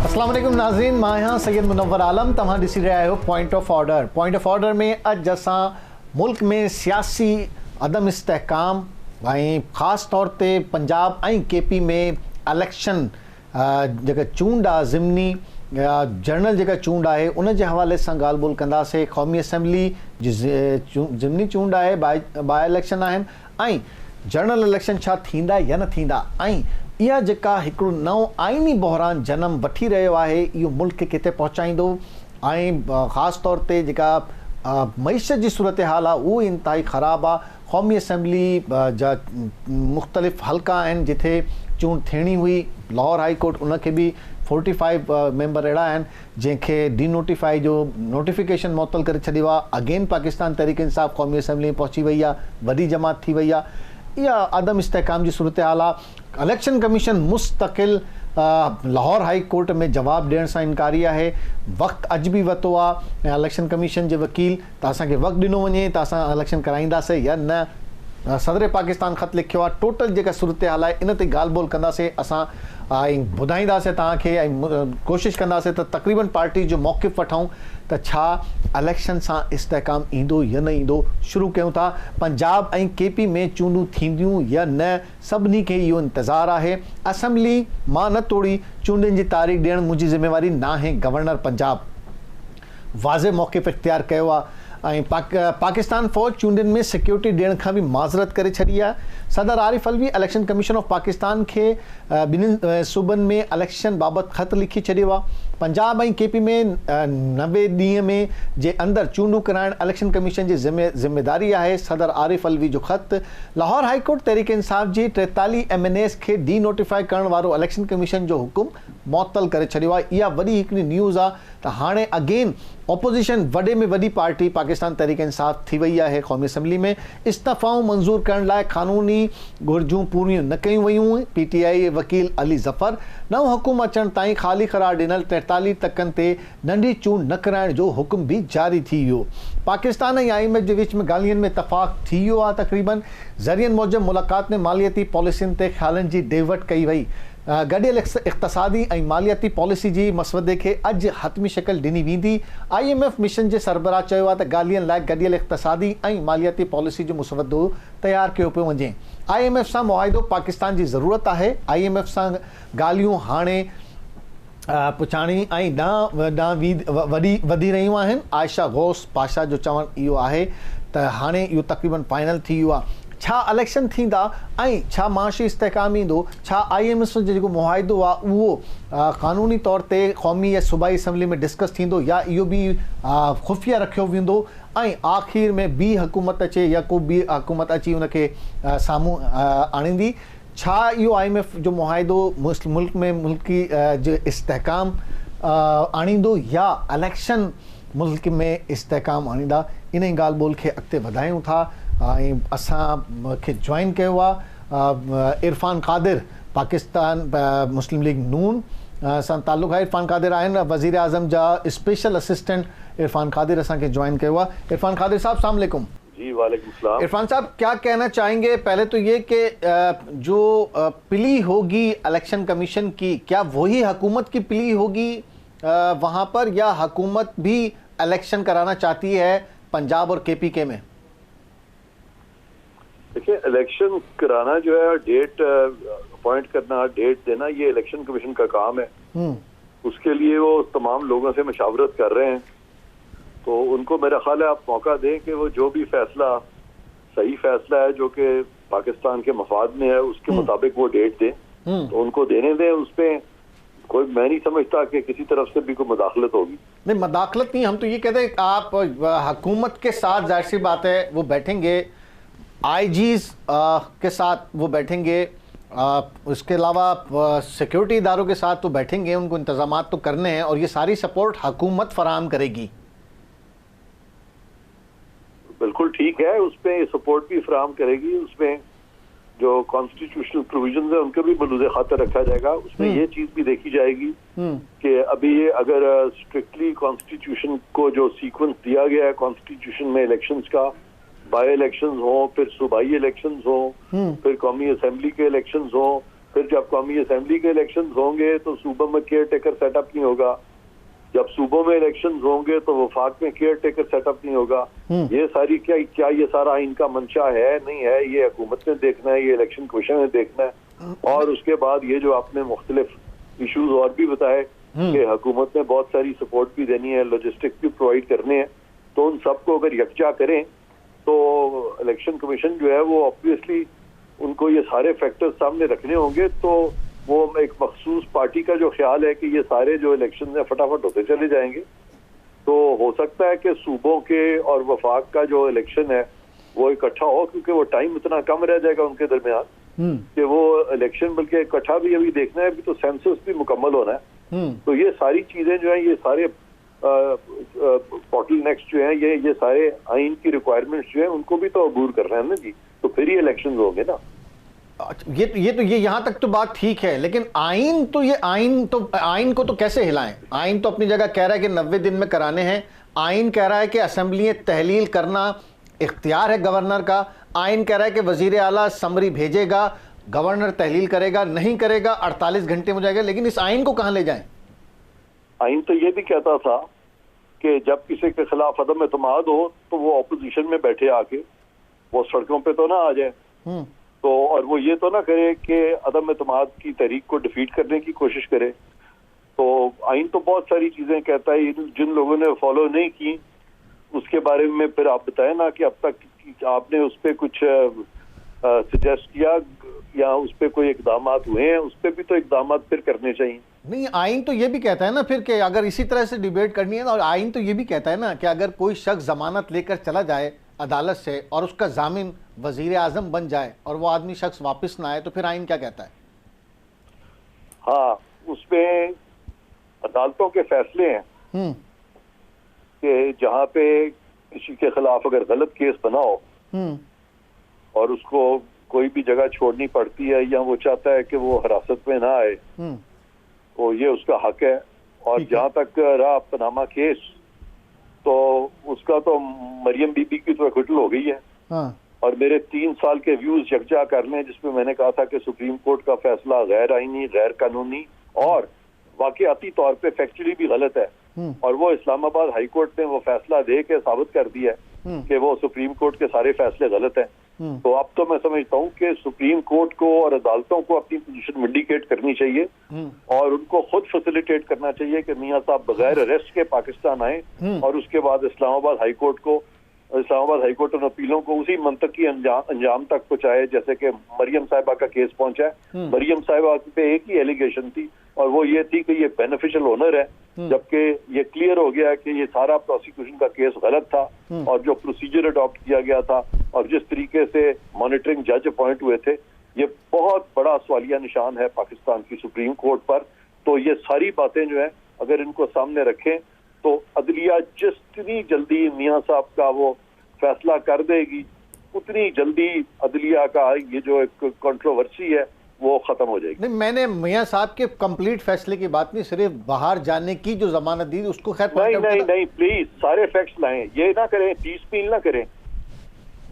अस्सलाम वालेकुम नाज़रीन, मां हाँ सैयद मुनव्वर आलम। तव्हां ॾिसी रहिया आहियो point of order. Point of order में अॼु असां मुल्क में सियासी अदम इस्तेहकाम ऐं ख़ासि तौर ते पंजाब ऐं केपी में इलेक्शन जेका चूंड आहे ज़िमनी जनरल जेका चूंड आहे उन जे हवाले सां ॻाल्हि ॿोल कंदासीं। क़ौमी असैम्बली जी ज़िमनी चूंड आहे, बाय इलेक्शन आहिनि ऐं जनरल इलेक्शन छा थींदा या न थींदा, ऐं इहा जेका हिकिड़ो नओं आइनी बहरान जनम वठी रहियो आहे इहो मुल्क खे किथे पहुचाईंदो ऐं ख़ासि तौर ते जेका मईशत जी सूरत हाल आहे उहो इंतिहाई ख़राबु आहे। क़ौमी असैम्बली जा मुख़्तलिफ़ हल्का आहिनि जिथे चूंड थियणी हुई। लाहौर हाई कोर्ट उनखे बि 45 मेंबर अहिड़ा आहिनि जंहिंखे डीनोटिफाई जो नोटिफिकेशन मुअतल करे छॾियो आहे। अगेन पाकिस्तान तहरीक इंसाफ़ क़ौमी असैम्बली में पहुची वई आहे, वॾी जमात थी वई आहे। इहा अदम इस्तेहकाम जी सूरत हाल आहे। इलेक्शन कमीशन मुस्तक़िल लाहौर हाई कोर्ट में जवाबु ॾियण सां इनकारी आहे। वक़्तु अॼु बि वरितो आहे इलेक्शन कमीशन जे वकील त असांखे वक़्तु ॾिनो वञे त असां इलेक्शन कराईंदासीं या न। सदर पाकिस्तान ख़त लिखियो आहे। टोटल जेका सूरत हाल आहे इन ते ॻाल्हि ॿोल कंदासीं असां ऐं ॿुधाईंदासीं तव्हांखे ऐं कोशिशि कंदासीं त तक़रीबन पार्टी जो मौक़िफ़ वठूं त छा इलेक्शन सां इस्तेहकाम ईंदो या न ईंदो। शुरू कयूं था। पंजाब ऐं केपी में चूंडूं थींदियूं या न, सभिनी खे इहो इंतज़ारु आहे। असैम्बली मां न तोड़ी चूंडनि जी तारीख़ ॾियणु मुंहिंजी ज़िम्मेवारी न आहे। गवर्नर पंजाब वाज़े मौक़िफ़ इख़्तियार कयो आहे ऐं पाकिस्तान फ़ौज चूंडनि में सिक्योरिटी ॾियण खां बि माज़रत करे छॾी आहे। सदर Arif Alvi election commission of Pakistan खे ॿिन्हिनि सूबनि में इलेक्शन बाबति ख़त लिखी छॾियो आहे। पंजाब ऐं केपी में 90 ॾींहं में जे अंदरि चूंडूं कराइण इलेक्शन कमीशन जी ज़िम्मेदारी आहे। सदर आरिफ अलवी जो ख़त लाहौर हाई कोर्ट तहरीक इंसाफ़ जी 43 MNAs खे डी नोटिफाई करण वारो इलेक्शन कमीशन जो हुकुम मुअतल करे छॾियो आहे। इहा वॾी हिकिड़ी न्यूज़ आहे त हाणे अगेन ऑपोज़िशन वॾे में वॾी पार्टी पाकिस्तान तहरीक इंसाफ़ थी वई आहे। क़ौमी असैम्बली में इस्तफ़ाऊं मंज़ूर करण लाइ क़ानूनी घुर्जूं पूरियूं न कयूं वयूं। PTI वकील अली ज़फ़र नओं हुकुम अचण ताईं ख़ाली क़रार ॾिनल 43 टकनि ते नंढी चूंड न कराइण जो हुकुम बि जारी थी वियो। पाकिस्तान ऐं IMF जे विच में ॻाल्हियुनि में इतफ़ाक़ थी वियो आहे। तक़रीबन ज़रियनि मूजिबि मुलाक़ात में मालियाती पॉलिसियुनि ते ख़्यालनि जी ॾे वठि कई वई। गॾियल इक़्तिसादी ऐं मालियाती पॉलिसी जी मसवदे खे अॼु हतमी शिकल ॾिनी वेंदी। IMF मिशन जे सरबराह चयो आहे त ॻाल्हियुनि लाइ गॾियल इक़्तिसादी ऐं मालियाती पॉलिसी जो मसवदो तयारु कयो पियो वञे। IMF सां मुआहिदो पाकिस्तान जी ज़रूरत आहे। IMF सां ॻाल्हियूं हाणे पुछाणी ऐं वधी रहियूं आहिनि। आयशा गौस पाशा जो चवणु इहो आहे त हाणे इहो तक़रीबन फाइनल थी वियो आहे। छा इलेक्शन थींदा ऐं छा माशी इस्तेहकाम ईंदो, छा IMF जो जेको मुआहिदो आहे उहो क़ानूनी तौर ते क़ौमी या सूबाई असैम्बली में डिस्कस थींदो या इहो बि ख़ुफ़िया रखियो वेंदो ऐं आख़िर में ॿी हुकूमत अचे या को ॿी हुकूमत अची उनखे साम्हूं आणींदी। छा इहो IMF जो मुआहिदो मुल्क में मुल्की जो इस्तेहकाम आणींदो या इलेक्शन मुल्क में इस्तेहकाम आणींदा। इन ई ॻाल्हि ॿोल खे अॻिते वधायूं था ऐं असांखे जॉइन कयो आहे इरफान क़ादिर पाकिस्तान मुस्लिम लीग नून सां ताल्लुक़ आहे। इरफान क़ादिर आहिनि वज़ीर आज़म जा स्पेशल असिस्टेंट। इरफान क़ादिर असांखे जॉइन कयो आहे। इरफान क़ादिर साहब अस्सलाम वालेकुम। जी वालेकुम सलाम। इरफान साहब क्या कहना चाहेंगे? पहले तो ये कि जो प्ली होगी इलेक्शन कमीशन की, क्या वही हुकूमत की प्ली होगी वहाँ पर, या हुकूमत भी इलेक्शन कराना चाहती है पंजाब और KPK में? देखिए, इलेक्शन कराना जो है, डेट अपॉइंट करना, डेट देना, ये इलेक्शन कमीशन का काम है। उसके लिए वो तमाम लोगों से मशावरत कर रहे हैं। तो उनको मेरा ख्याल है आप मौका दें कि वो जो भी फैसला सही फैसला है जो कि पाकिस्तान के मफाद में है उसके मुताबिक वो डेट दें। तो उनको देने दें। उस पर कोई, मैं नहीं समझता कि किसी तरफ से भी कोई मुदाखलत होगी। नहीं, मुदाखलत नहीं, हम तो ये कहते हैं आप हुकूमत के साथ जाहिर सी बात है वो बैठेंगे, IGs के साथ वो बैठेंगे, उसके अलावा सिक्योरिटी इदारों के साथ तो बैठेंगे, उनको इंतजामात तो करने हैं और ये सारी सपोर्ट हुकूमत फराहम करेगी। बिल्कुल ठीक है, उस पर सपोर्ट भी फराहम करेगी। उसमें जो कॉन्स्टिट्यूशनल प्रोविजन है उनका भी मलूज़े खातर रखा जाएगा। उसमें ये चीज भी देखी जाएगी कि अभी ये अगर स्ट्रिक्टली कॉन्स्टिट्यूशन को जो सीक्वेंस दिया गया है कॉन्स्टिट्यूशन में इलेक्शंस का, बाय इलेक्शंस हो, फिर सूबाई इलेक्शंस हो, फिर कौमी असेंबली के इलेक्शंस हो, फिर जब कौमी असेंबली के इलेक्शंस होंगे तो सूबों में केयर टेकर सेटअप नहीं होगा, जब सूबों में इलेक्शंस होंगे तो वफाक में केयर टेकर सेटअप नहीं होगा। ये सारी क्या ये सारा इनका मंशा है नहीं है, ये हुकूमत ने देखना है, ये इलेक्शन कमीशन ने देखना है। और उसके बाद ये जो आपने मुख्तलिफ इशूज और भी बताए कि हुकूमत ने बहुत सारी सपोर्ट भी देनी है, लॉजिस्टिक भी प्रोवाइड करने हैं, तो उन सबको अगर यकजा करें तो इलेक्शन कमीशन जो है वो ऑब्वियसली उनको ये सारे फैक्टर्स सामने रखने होंगे। तो वो एक मखसूस पार्टी का जो ख्याल है कि ये सारे जो इलेक्शन है फटाफट होते चले जाएंगे, तो हो सकता है कि सूबों के और वफाक का जो इलेक्शन है वो इकट्ठा हो, क्योंकि वो टाइम इतना कम रह जाएगा उनके दरमियान कि वो इलेक्शन बल्कि इकट्ठा भी अभी देखना है, अभी तो सेंसस भी मुकम्मल होना है। तो ये सारी चीजें जो है, ये सारे बॉटल नेक्स जो है, ये सारे आइन की रिक्वायरमेंट्स जो है उनको भी तो अबूर कर रहे हैं ना जी, तो फिर ये इलेक्शन होंगे ना। ये यहां तक तो बात ठीक है, लेकिन आइन को तो कैसे हिलाएं? आइन तो अपनी जगह कह रहा है कि 90 दिन में कराने हैं, आइन कह रहा है कि असेंबली तहलील करना इख्तियार है गवर्नर का, आइन कह रहा है कि वजीर आला समरी भेजेगा, गवर्नर तहलील करेगा, नहीं करेगा 48 घंटे में हो जाएगा। लेकिन इस आइन को कहां ले जाएं? आइन तो ये भी कहता था कि जब किसी के खिलाफ अदम एतमाद हो तो वो ऑपोजिशन में बैठे आके, वो सड़कों पे तो ना आ जाए, तो और वो ये तो ना करे कि अदम एतमाद की तहरीक को डिफीट करने की कोशिश करे। तो आइन तो बहुत सारी चीजें कहता है, जिन लोगों ने फॉलो नहीं की उसके बारे में फिर आप बताएं ना कि अब तक आपने उस पर कुछ सजेस्ट किया या उस पर कोई इकदाम हुए हैं, उस पर भी तो इकदाम फिर करने चाहिए। नहीं, आइन तो ये भी कहता है ना फिर कि अगर इसी तरह से डिबेट करनी है, और आइन तो ये भी कहता है ना कि अगर कोई शख्स जमानत लेकर चला जाए अदालत से और उसका जामिन वजीर आजम बन जाए और वो आदमी शख्स वापस ना आए, तो फिर आइन क्या कहता है? हाँ, उसमें अदालतों के फैसले हैं कि जहाँ पे किसी के खिलाफ अगर गलत केस बना हो और उसको कोई भी जगह छोड़नी पड़ती है या वो चाहता है कि वो हिरासत में ना आए, तो ये उसका हक है। और जहाँ तक रहा पनामा केस, तो उसका तो मरियम बीबी की तो एक्विटल हो गई है। और मेरे 3 साल के व्यूज यकजा कर लें, जिसमें मैंने कहा था कि सुप्रीम कोर्ट का फैसला गैर आईनी, गैर कानूनी और वाकयाती तौर पे फैक्चुअली भी गलत है, और वो इस्लामाबाद हाई कोर्ट ने वो फैसला दे के साबित कर दिया है कि वो सुप्रीम कोर्ट के सारे फैसले गलत हैं। तो अब तो मैं समझता हूँ कि सुप्रीम कोर्ट को और अदालतों को अपनी पोजीशन विंडिकेट करनी चाहिए और उनको खुद फैसिलिटेट करना चाहिए कि मियां साहब बगैर अरेस्ट के पाकिस्तान आए, और उसके बाद इस्लामाबाद हाई कोर्ट उन अपीलों को उसी मंतक की अंजाम तक पहुंचाए जैसे कि मरियम साहिबा का केस पहुंचा है। मरियम साहिबा पे एक ही एलिगेशन थी और वो ये थी कि ये बेनिफिशियल ओनर है, जबकि ये क्लियर हो गया कि ये सारा प्रोसिक्यूशन का केस गलत था और जो प्रोसीजर अडॉप्ट किया गया था और जिस तरीके से मॉनिटरिंग जज अपॉइंट हुए थे, ये बहुत बड़ा सवालिया निशान है पाकिस्तान की सुप्रीम कोर्ट पर। तो ये सारी बातें जो है अगर इनको सामने रखें तो अदलिया जितनी जल्दी मियां साहब का वो फैसला कर देगी, उतनी जल्दी अदलिया का ये जो एक कंट्रोवर्सी है वो खत्म हो जाएगी। नहीं, मैंने मियां साहब के कंप्लीट फैसले की बात नहीं, सिर्फ बाहर जाने की जो जमानत दी उसको खैर नहीं प्लीज सारे फैक्ट्स लाएं, ये ना करें, पीस पील ना करें।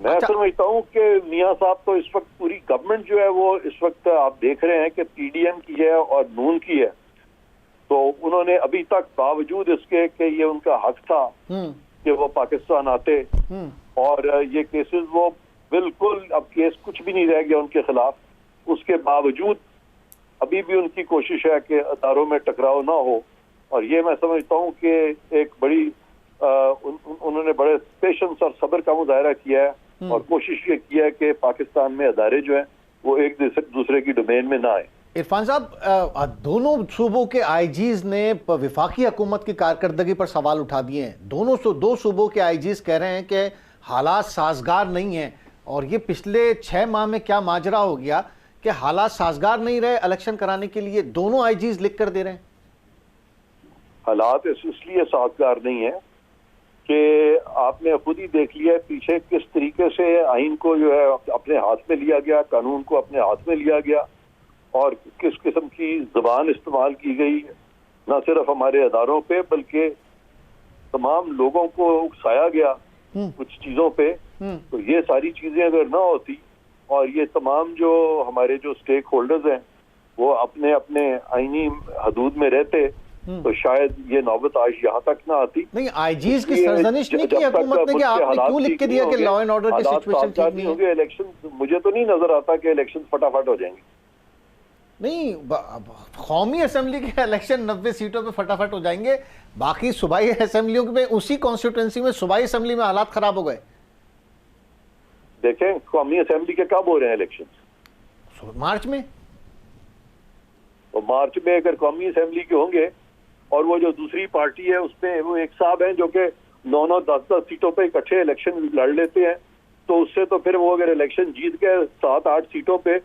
मैं समझता हूँ कि मियां साहब तो इस वक्त पूरी गवर्नमेंट जो है वो इस वक्त आप देख रहे हैं कि पीडीएम की है और नून की है, तो उन्होंने अभी तक बावजूद इसके कि ये उनका हक था कि वो पाकिस्तान आते, और ये केसेस वो बिल्कुल अब केस कुछ भी नहीं रह गया उनके खिलाफ, उसके बावजूद अभी भी उनकी कोशिश है कि अदारों में टकराव ना हो। और ये मैं समझता हूँ कि एक बड़ी उन्होंने बड़े पेशेंस और सब्र का मुजाहरा किया है और कोशिश ये की है कि पाकिस्तान में अदारे जो हैं वो एक दूसरे की डोमेन में ना आए। इरफान साहब, दोनों सूबों के आईजीज ने वफाकी हुकूमत की कारकर्दगी पर सवाल उठा दिए हैं। दो सूबों के आईजीज कह रहे हैं कि हालात साजगार नहीं हैं, और ये पिछले 6 माह में क्या माजरा हो गया कि हालात साजगार नहीं रहे इलेक्शन कराने के लिए, दोनों आईजीज लिख कर दे रहे हैं। हालात इसलिए साजगार नहीं है कि आपने खुद ही देख लिया पीछे किस तरीके से आइन को जो है अपने हाथ में लिया गया, कानून को अपने हाथ में लिया गया, और किस किस्म की जुबान इस्तेमाल की गई, न सिर्फ हमारे अदारों पे बल्कि तमाम लोगों को उकसाया गया कुछ चीजों पे। तो ये सारी चीजें अगर ना होती और ये तमाम जो हमारे जो स्टेक होल्डर्स हैं वो अपने अपने आईनी हदूद में रहते तो शायद ये नौबत आज यहाँ तक ना आती। नहीं, आईजीज की सरजनिश नहीं की हुकूमत ने कि आपने क्यों लिख के दिया कि लॉ एंड ऑर्डर की सिचुएशन ठीक नहीं होगी। इलेक्शन मुझे तो नहीं नजर आता कि इलेक्शन फटाफट हो जाएंगे। नहीं, कौमी असेंबली के इलेक्शन 90 सीटों पे फटाफट हो जाएंगे, बाकी सूबाई असेंबलियों में उसी कॉन्स्टिट्यूंसी में सूबाई असेंबली में हालात खराब हो गए। देखें कौमी असेंबली के कब हो रहे हैं इलेक्शन? मार्च में। तो मार्च में अगर कौमी असेंबली के होंगे और वो जो दूसरी पार्टी है उसमें वो एक साहब हैं जो कि 9-9, 10-10 सीटों पे इकट्ठे इलेक्शन लड़ लेते हैं, तो उससे तो फिर वो अगर इलेक्शन जीत गए 7-8 सीटों पे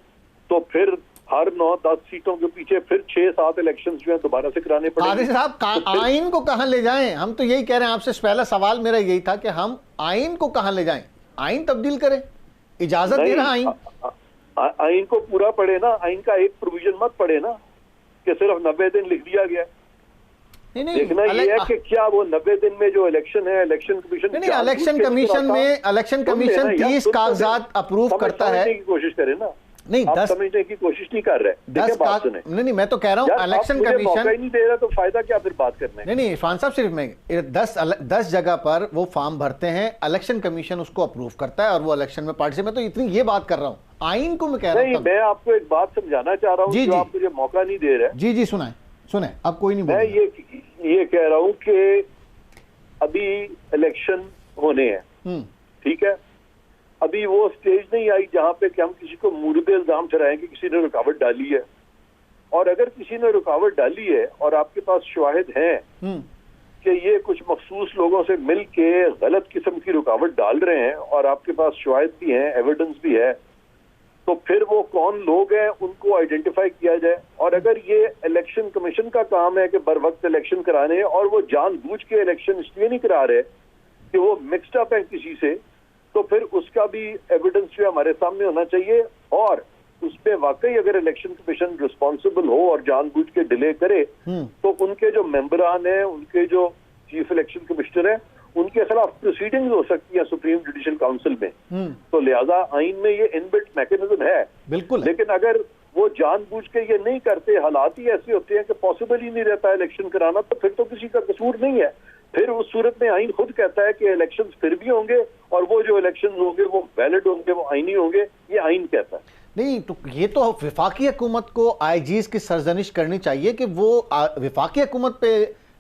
तो फिर हर 9-10 सीटों के पीछे फिर 6-7 इलेक्शन जो है दोबारा से कराने पड़ेंगे। साहब आइन को कहां ले जाएं? हम तो यही कह रहे हैं आपसे, पहला सवाल मेरा यही था कि हम आइन को कहां ले जाएं? आइन तब्दील करें, इजाजत दे रहा आइन। आइन को पूरा पढ़े ना, आइन का एक प्रोविजन मत पढ़े ना कि सिर्फ 90 दिन लिख दिया गया। नहीं, देखना ये है कि क्या वो 90 दिन में जो इलेक्शन है, इलेक्शन कमीशन नहीं, इलेक्शन कमीशन 30 कागजात अप्रूव करता है। कोशिश करे ना, नहीं, आप समझने की कोशिश नहीं कर रहे। नहीं, मैं तो कह रहा हूँ इलेक्शन कमीशन नहीं दे रहा तो फायदा क्या फिर बात करने। नहीं, इरफान साहब, सिर्फ मैं 10 जगह पर वो फॉर्म भरते हैं, इलेक्शन कमीशन उसको अप्रूव करता है और वो इलेक्शन में पार्टिसिपेट। मैं तो इतनी ये बात कर रहा हूँ, आइन को मैं कह रहा हूँ। मैं आपको एक बात समझाना चाह रहा हूँ जो आप मुझे मौका नहीं दे रहे। जी सुने, अब कोई नहीं। मैं ये कह रहा हूँ कि अभी इलेक्शन होने हैं, ठीक है, अभी वो स्टेज नहीं आई जहां पे कि हम किसी को मुर्दे इल्जाम ठहराएं कि किसी ने रुकावट डाली है। और अगर किसी ने रुकावट डाली है और आपके पास शवाहिद हैं कि ये कुछ मखसूस लोगों से मिल के गलत किस्म की रुकावट डाल रहे हैं और आपके पास शवाहिद भी हैं, एविडेंस भी है, तो फिर वो कौन लोग हैं उनको आइडेंटिफाई किया जाए। और अगर ये इलेक्शन कमीशन का काम है कि बर वक्त इलेक्शन कराने और वो जानबूझ के इलेक्शन इसलिए नहीं करा रहे कि वो मिक्सड अप है किसी से, तो फिर उसका भी एविडेंस जो हमारे सामने होना चाहिए। और उसमें वाकई अगर इलेक्शन कमीशन रिस्पॉन्सिबल हो और जानबूझ के डिले करे तो उनके जो मेंबरान हैं, उनके जो चीफ इलेक्शन कमिश्नर हैं, उनके खिलाफ प्रोसीडिंग्स हो सकती है सुप्रीम जुडिशियल काउंसिल में। तो लिहाजा आइन में ये इनबिल्ट मैकेनिज्म है, बिल्कुल। लेकिन अगर वो जानबूझ के ये नहीं करते, हालात ही ऐसे होते हैं कि पॉसिबल ही नहीं रहता इलेक्शन कराना, तो फिर तो किसी का कसूर नहीं है। फिर उस सूरत में आइन खुद कहता है कि इलेक्शंस फिर भी होंगे और वो जो इलेक्शंस होंगे वो वैलिड होंगे, वो आईनी होंगे, ये आइन कहता है। नहीं, तो ये तो वफाकी हुकूमत को आईजीज की सरजनिश करनी चाहिए कि वो वफाकी हुकूमत पे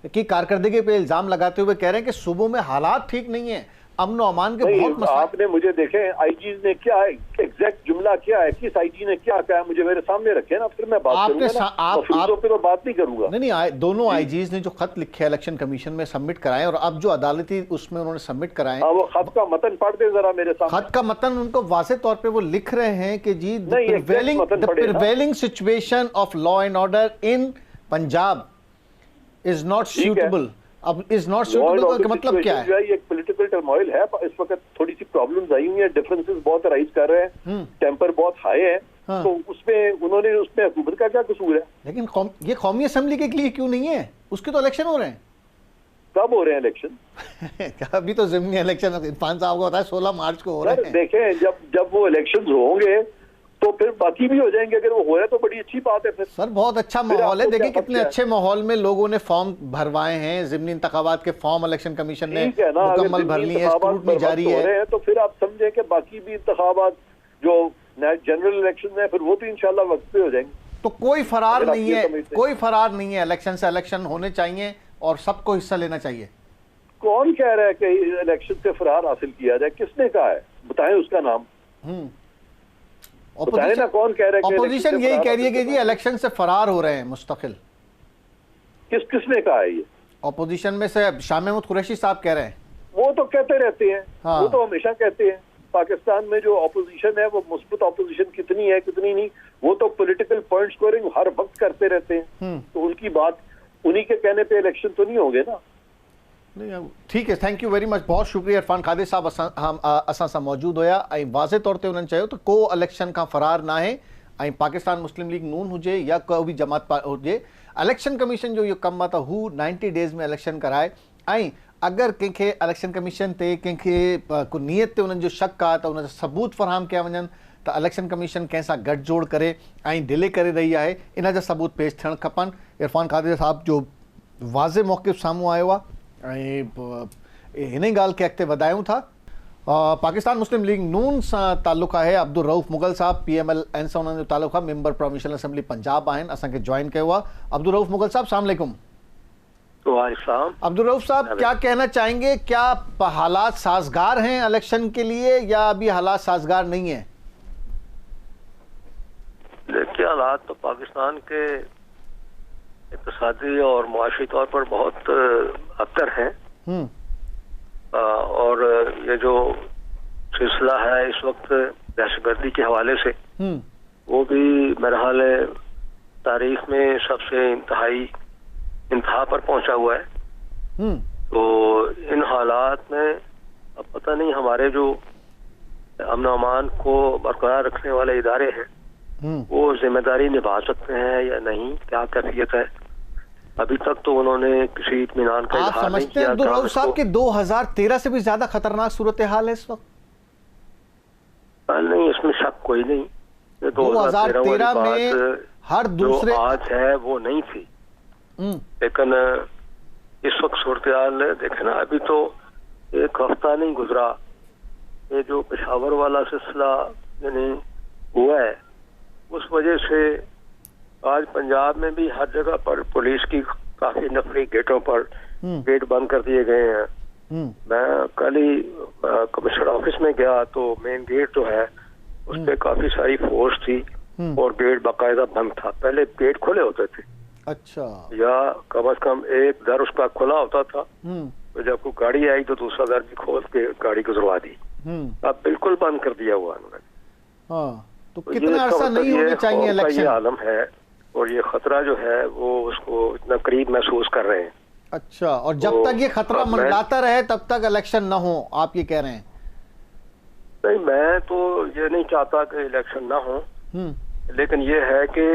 की कारकर्दगी पे इल्जाम लगाते हुए कह रहे हैं कि सूबों में हालात ठीक नहीं है, अमन व अमान के बहुत मसला। आपने मुझे देखें आईजीज ने क्या एग्जैक्ट जुमला क्या है, किस आईजी ने क्या कहा, मुझे मेरे सामने रखे ना, फिर मैं बात करूंगा ना, आप पे तो बात नहीं करूंगा। नहीं, दोनों आईजीज ने जो खत लिखे इलेक्शन कमीशन में सबमिट कराए और अब जो अदालती उसमें उन्होंने सबमिट कराए, वो खत का मतन पढ़ दे जरा मेरे सामने। खत का मतन उनको वाज़ेह तौर पे वो लिख रहे हैं कि जी prevailing situation of law and order in Punjab is not suitable. अब इज नॉट सूटेबल का मतलब क्या है? ये एक पॉलिटिकल टर्मोइल है, इस वक्त थोड़ी सी प्रॉब्लम्स आई हुई हैं, डिफरेंसेस बहुत राइज कर रहे हैं, टेम्पर बहुत हाई है। हाँ। तो उसमें हुकूमत का क्या कसूर है? लेकिन ये कौमी असेंबली के लिए क्यों नहीं है? उसके तो इलेक्शन हो रहे हैं। कब हो रहे हैं इलेक्शन? अभी तो ज़िमनी इलेक्शन इरफान साहब को बताया 16 मार्च को हो रहे हैं। देखें जब वो इलेक्शन होंगे तो फिर बाकी भी हो जाएंगे। अगर वो हो रहा है तो बड़ी अच्छी बात है। फिर सर बहुत अच्छा माहौल है, देखिए कितने अच्छे माहौल में लोगों ने फॉर्म भरवाए हैं, ज़िमनी इंतखाबात के फॉर्म इलेक्शन कमीशन ने मुकम्मल भर लिए हैं, स्क्रूटनी जारी है। तो फिर आप समझें कि बाकी भी इंतखाबात जो जनरल इलेक्शन है फिर वो तो इंशाल्लाह वक्त पे हो जाएंगे। तो कोई फरार नहीं है, कोई फरार नहीं है, इलेक्शन से इलेक्शन होने चाहिए और सबको हिस्सा लेना चाहिए। कौन कह रहा है कि इलेक्शन से फरार हासिल किया जाए? किसने कहा है? बताएं उसका नाम। ऑपोजिशन कौन कह रहा है? ऑपोजिशन यही कह रही है कि जी इलेक्शन से फरार हो रहे हैं मुस्तकिल। किसने कहा है ये? ऑपोजिशन में से शाह महमूद कुरैशी साहब कह रहे हैं। वो तो कहते रहते हैं। हाँ। वो तो हमेशा कहते हैं। पाकिस्तान में जो ऑपोजिशन है वो मुस्बत ऑपोजिशन कितनी है कितनी नहीं, वो तो पॉलिटिकल पॉइंट स्कोरिंग हर वक्त करते रहते हैं। तो उनकी बात, उन्हीं के कहने पे इलेक्शन तो नहीं होंगे ना। ठीक है, थैंक यू वेरी मच, बहुत शुक्रिया इरफान कादिर साहब हम असां सां मौजूद हुआ। वाज़े तौर ते उन्हनि चयो त को इलेक्शन का फरार ना है। पाकिस्तान मुस्लिम लीग नून हुजे या कोई भी जमात हुजे, इलेक्शन कमीशन जो ये कम आहे त हू 90 डेज़ में इलेक्शन कराए। अगर कंहिंखे इलेक्शन कमीशन ते कंहिंखे को नीयत ते उन्हनि जो शक आहे त उन सबूत फराहम कया वञनि त इलेक्शन कमीशन कंहिंसां गठजोड़ करे ऐं डिले करे रही आहे, इन जा सबूत पेश थियणु खपनि। इरफान कादिर साहब जो वाज़े मौक़िफ़ साम्हूं आयो आहे ऐं हिन ई ॻाल्हि खे अॻिते वधायूं था। पाकिस्तान मुस्लिम लीग नून सां ताल्लुक़ आहे अब्दुल रऊफ़ मुग़ल साहब, PMLN सां उन्हनि जो ताल्लुक़ आहे, मेंबर प्रोविंशियल असेंबली पंजाब आहिनि, असांखे ज्वाइन कयो आहे। अब्दुल रऊफ़ मुग़ल साहब, अस्सलाम वालेकुम। अब्दुल रऊफ़ साहब, क्या कहना चाहेंगे, क्या हालात साजगार हैं इलेक्शन के लिए या अभी हालात साजगार नहीं है? देखिए, हालात तो पाकिस्तान के इक़्तिसादी और मुआशी तौर पर बहुत अबतर हैं और ये जो सिलसिला है इस वक्त दहशतगर्दी के हवाले से वो भी मेरा हाल है तारीख में सबसे इंतहा पर पहुंचा हुआ है। तो इन हालात में अब पता नहीं हमारे जो अमन अमान को बरकरार रखने वाले इदारे हैं वो जिम्मेदारी निभा सकते हैं या नहीं, क्या कैफियत है। अभी तक तो उन्होंने किसी इत्मीनान का आप समझते हैं अब्दुल रऊफ़ साहब कि 2013 से भी ज्यादा खतरनाक सूरत हाल है इस वक्त? नहीं, इसमें शक कोई नहीं। 2013 में हर दूसरे आज है वो नहीं थी, लेकिन इस वक्त सूरत हाल देखे ना, अभी तो एक हफ्ता नहीं गुजरा, ये जो पेशावर वाला सिलसिला यानी हुआ है उस वजह से आज पंजाब में भी हर जगह पर पुलिस की काफी नफरी गेटों पर गेट बंद कर दिए गए हैं। मैं कल ही कमिश्नर ऑफिस में गया तो मेन गेट जो है उस पे काफी सारी फोर्स थी और गेट बाकायदा बंद था। पहले गेट खुले होते थे, अच्छा, या कम से कम एक दर उसका खुला होता था, तो जब कोई गाड़ी आई तो दूसरा दर भी खोल के गाड़ी गुजरवा दी। अब बिल्कुल बंद कर दिया हुआ उन्होंने। तो कितना अरसा नहीं होने चाहिए इलेक्शन? ये आलम है और ये खतरा जो है वो उसको इतना करीब महसूस कर रहे हैं। अच्छा, और जब तक ये खतरा मंडराता रहे तब तक इलेक्शन ना हो, आप ये कह रहे हैं? नहीं, मैं तो ये नहीं चाहता कि इलेक्शन ना हो, लेकिन ये है कि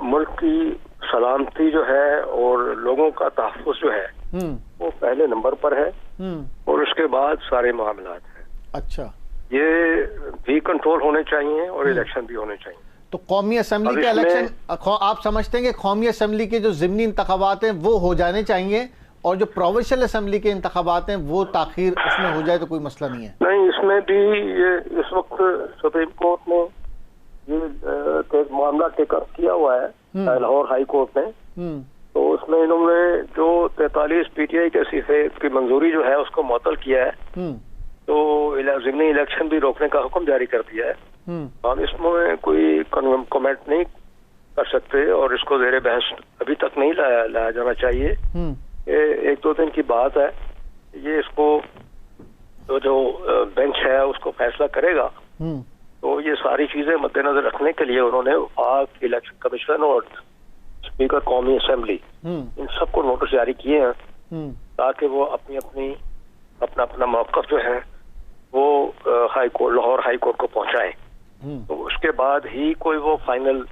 मुल्क की सलामती जो है और लोगों का तहफ़्फ़ुज़ जो है वो पहले नंबर पर है और उसके बाद सारे मामलात हैं। अच्छा, ये भी कंट्रोल होने चाहिए और इलेक्शन भी होने चाहिए। तो कौमी असेंबली के इलेक्शन आप समझते हैं कि कौमी असेंबली के जो ज़िमनी इंतखाबात हैं वो हो जाने चाहिए और जो प्रोविंशियल असेंबली के इंतखाबात हैं वो ताखीर उसमें हो जाए तो कोई मसला नहीं है? नहीं, इसमें भी ये इस वक्त सुप्रीम कोर्ट ने ये मामला टेकअप किया हुआ है, लाहौर हाई कोर्ट ने। तो उसमें इन्होंने जो 43 PTI के सीफे की मंजूरी जो है उसको मुअत्तल किया है, तो ज़िमनी इलेक्शन भी रोकने का हुक्म जारी कर दिया है। हम इसमें कोई कमेंट नहीं कर सकते और इसको ज़ेरे बहस अभी तक नहीं लाया जाना चाहिए। एक दो दिन की बात है, ये इसको जो बेंच है उसको फैसला करेगा। तो ये सारी चीजें मद्देनजर रखने के लिए उन्होंने वफाक इलेक्शन कमीशन और स्पीकर कौमी असेंबली इन सबको नोटिस जारी किए हैं ताकि वो अपना मौक़िफ़ जो है वो high court, Lahore high court को पहुंचाए। तो उसके बाद ही कोई वो फाइनल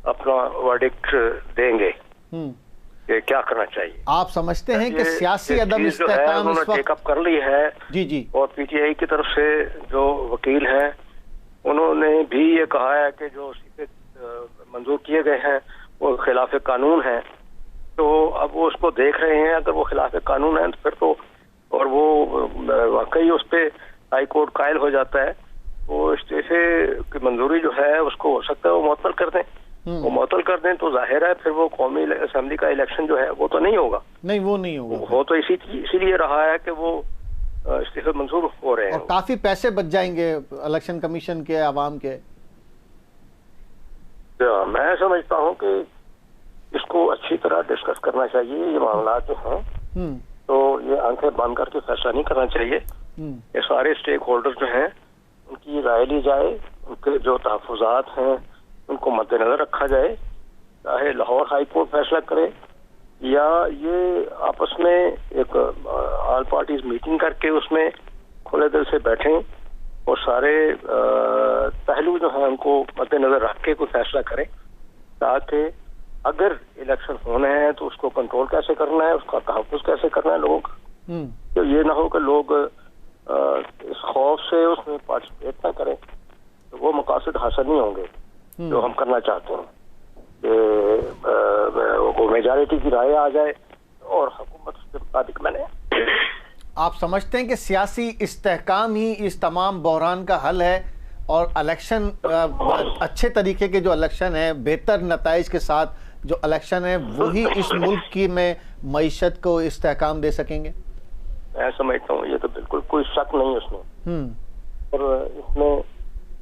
अपना वर्डिक्ट देंगे कि क्या करना चाहिए। आप समझते हैं कि सियासी अदम इस्तेहकाम इस वक्त टेकअप कर ली है? जी। और PTI की तरफ से जो वकील हैं उन्होंने भी ये कहा है कि जो सीफे मंजूर किए गए हैं वो खिलाफ कानून है। तो अब वो उसको देख रहे हैं, अगर वो खिलाफ कानून है तो फिर तो, और वो वाकई उस पर हाई कोर्ट कायल हो जाता है, वो इस्तीफे की मंजूरी जो है उसको हो सकता है वो मुअत्तल कर दें। वो मुअत्तल कर दें तो जाहिर है फिर वो कौमी असेंबली का इलेक्शन जो है वो तो नहीं होगा। नहीं, वो नहीं होगा। वो तो इसीलिए रहा है कि वो इस्तीफे मंजूर हो रहे हैं और काफी पैसे बच जाएंगे इलेक्शन कमीशन के, आवाम के। मैं समझता हूँ कि इसको अच्छी तरह डिस्कस करना चाहिए। ये मामला जो हैं तो ये आंखें बंद करके फैसला नहीं करना चाहिए। ये सारे स्टेक होल्डर जो हैं उनकी राय ली जाए, उनके जो तहफ़्फ़ुज़ात हैं उनको मद्देनजर रखा जाए, चाहे लाहौर हाई कोर्ट फैसला करे या ये आपस में एक ऑल पार्टीज मीटिंग करके उसमें खुले दिल से बैठें और सारे पहलू जो हैं उनको मद्देनजर रख के कोई फैसला करें, ताकि अगर इलेक्शन होने हैं तो उसको कंट्रोल कैसे करना है, उसका तहफ़्फ़ुज़ कैसे करना है लोगों का। तो ये ना हो कि लोग इस खौफ से उसमें पार्टिसिपेट ना करें तो वो मकासद हासिल नहीं होंगे जो हम करना चाहते हैं। वो मेजॉरिटी की राय आ जाए और हुकूमत के मुताबिक मैंने। आप समझते हैं कि सियासी इस्तेहकाम ही इस तमाम बहरान का हल है और इलेक्शन अच्छे तरीके के जो इलेक्शन है, बेहतर नताइज के साथ जो इलेक्शन है, वही इस मुल्क की में मईशत को इस्तेहकाम दे सकेंगे? मैं समझता हूँ ये तो बिल्कुल कोई शक नहीं उसमें, और इसमें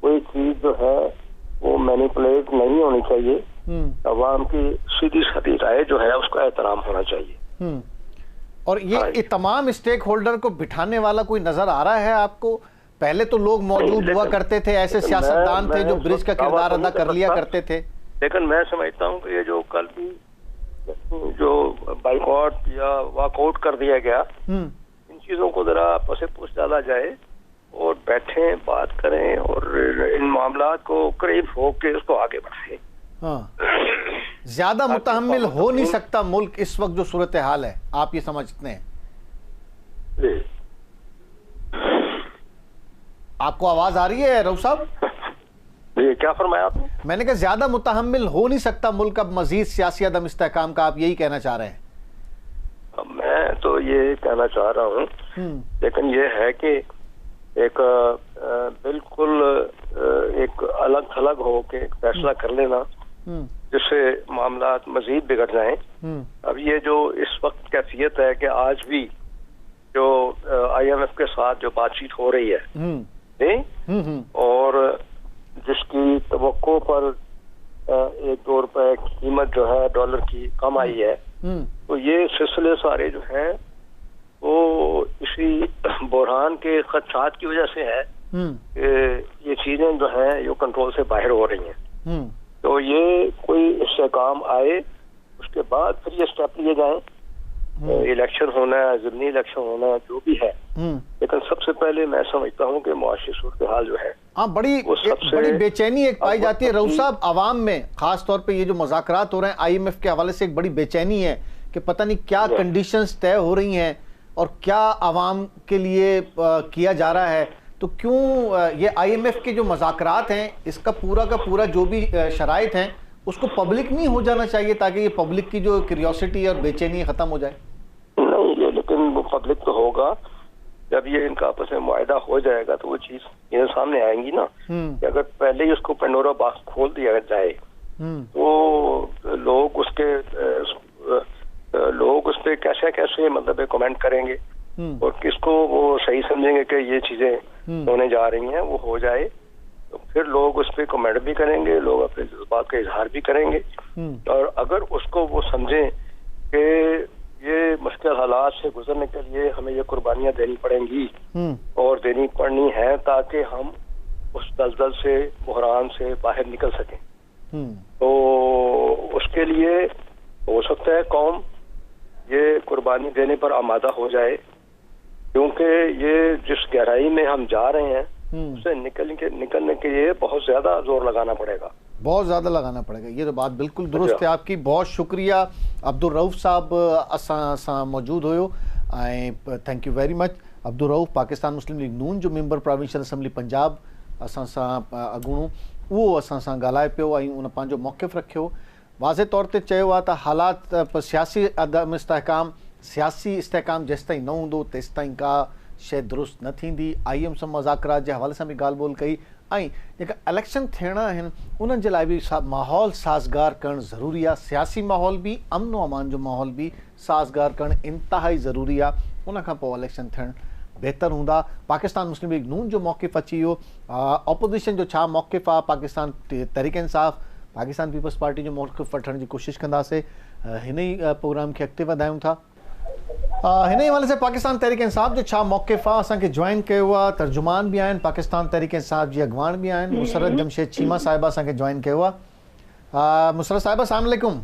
कोई चीज जो है वो मैनिपुलेट नहीं होनी चाहिए। अवाम की सीधी सादी राय जो है उसका एहतराम होना चाहिए। और ये तमाम स्टेक होल्डर को बिठाने वाला कोई नजर आ रहा है आपको? पहले तो लोग मौजूद हुआ करते थे, ऐसे सियासतदान थे जो ब्रिज का किरदार अदा कर लिया करते थे। लेकिन मैं समझता हूँ कि ये जो कल भी जो बाइकआउट या वॉकआउट कर दिया गया, इन चीजों को जरा आपस में पूछ डाला जाए और बैठें, बात करें और इन मामला को करीब होके उसको आगे बढ़ाएं। ज्यादा मुतहम्मिल हो नहीं सकता मुल्क इस वक्त जो सूरत हाल है, आप ये समझते हैं? आपको आवाज आ रही है रऊफ साहब? ये क्या फरमाया आपने? मैंने कहा ज्यादा मुतहम्मिल हो नहीं सकता मुल्क अब मजीद सियासी अदम इस्तेहकाम का, आप यही कहना चाह रहे हैं? मैं तो ये कहना चाह रहा हूँ, लेकिन ये है कि एक बिल्कुल एक अलग थलग हो के एक फैसला कर लेना जिससे मामला मजीद बिगड़ जाएं। अब ये जो इस वक्त कैफियत है कि आज भी जो IMF के साथ जो बातचीत हो रही है और जिसकी तवक्को पर 1-2 रुपए कीमत जो है डॉलर की कम आई है, तो ये सिलसिले सारे जो हैं वो इसी बहरान के खदशात की वजह से है कि ये चीजें जो हैं ये कंट्रोल से बाहर हो रही हैं। तो ये कोई इससे काम आए उसके बाद फिर ये स्टेप लिए जाएं। इलेक्शन होना है, ज़िमनी इलेक्शन होना है, जो भी है, लेकिन सबसे पहले मैं समझता हूँ कि मुआशी सूरत हाल जो है बड़ी बेचैनी एक पाई जाती है रऊफ साहब अवाम में, खास तौर पे ये जो मुज़ाकरात हो रहे हैं IMF के हवाले से, एक बड़ी बेचैनी है कि पता नहीं क्या कंडीशंस तय हो रही हैं और क्या अवाम के लिए किया जा रहा है। तो क्यों ये IMF के जो मुज़ाकरात हैं इसका पूरा का पूरा जो भी शराइत हैं उसको पब्लिक नहीं हो जाना चाहिए ताकि ये पब्लिक की जो क्यूरियोसिटी और बेचैनी खत्म हो जाए? नहीं, ये लेकिन वो पब्लिक तो होगा जब ये इनका आपस में मुआहदा हो जाएगा तो वो चीज ये सामने आएंगी ना कि अगर पहले ही उसको पेंडोरा बॉक्स खोल दिया जाए तो लोग उस पर कैसे कैसे मतलब कमेंट करेंगे और किसको वो सही समझेंगे कि ये चीजें होने जा रही हैं, वो हो जाए तो फिर लोग उस पर कमेंट भी करेंगे, लोग अपने जज्बात का इजहार भी करेंगे। और अगर उसको वो समझें कि ये मुश्किल हालात से गुजरने के लिए हमें ये कुर्बानियां देनी पड़ेंगी और देनी पड़नी है ताकि हम उस दलदल से, बहरान से बाहर निकल सकें, तो उसके लिए हो सकता है कौम ये कुर्बानी देने पर आमादा हो जाए, क्योंकि ये जिस गहराई में हम जा रहे हैं उससे निकलने के लिए बहुत ज्यादा जोर लगाना पड़ेगा, बहुत ज़्यादा लगाना पड़ेगा। ये तो बात बिल्कुल दुरुस्त है आपकी। बहुत शुक्रिया अब्दुल रऊफ साहब असां मौजूद हुयो ऐं thank you very much. Abdul Rauf Pakistan Muslim League Noon जो मेंबर प्रोविंशियल असेंबली पंजाब असां सां अॻूणो, उहो असां सां ॻाल्हाए पियो ऐं उन पंहिंजो मौक़िफ़ रखियो। वाज़े तौर ते चयो आहे त हालात सियासी अदम इस्तेहकाम, सियासी इस्तेहकाम जेसि ताईं न हूंदो तेसि ताईं का शइ दुरुस्त न थींदी। IM सां मुज़ाकरात जे हवाले सां बि ॻाल्हि ॿोल कई ऐं जेका इलेक्शन थियणा आहिनि उन्हनि जे लाइ बि माहौल साज़गार करणु ज़रूरी आहे। सियासी माहौल बि, अमन अमान जो माहौल बि साज़गार करणु इंतिहाई ज़रूरी आहे, उन खां पोइ इलेक्शन थियणु बहितर हूंदा। पाकिस्तान मुस्लिम लीग नून जो मौक़िफ़ अची वियो, ऑपोज़िशन जो छा मौक़िफ़ आहे, पाकिस्तान तहरीक इंसाफ़, पाकिस्तान पीपल्स पार्टी जो मौक़िफ़ वठण जी कोशिशि कंदासीं। हिन ई प्रोग्राम खे अॻिते वधायूं था। हिन ई हवाले से पाकिस्तान तहरीक इंसाफ़ जो छा मौक़िफ़ आहे असांखे जॉइन कयो आहे, तर्जुमान बि आहिनि, पाकिस्तान तहरीक इंसाफ़ जी अॻवान बि आहिनि, मुसरत जमशेद चीमा साहिबा असांखे जॉइन कयो आहे। मुसरत साहिबा अस्सलाम वालेकुम।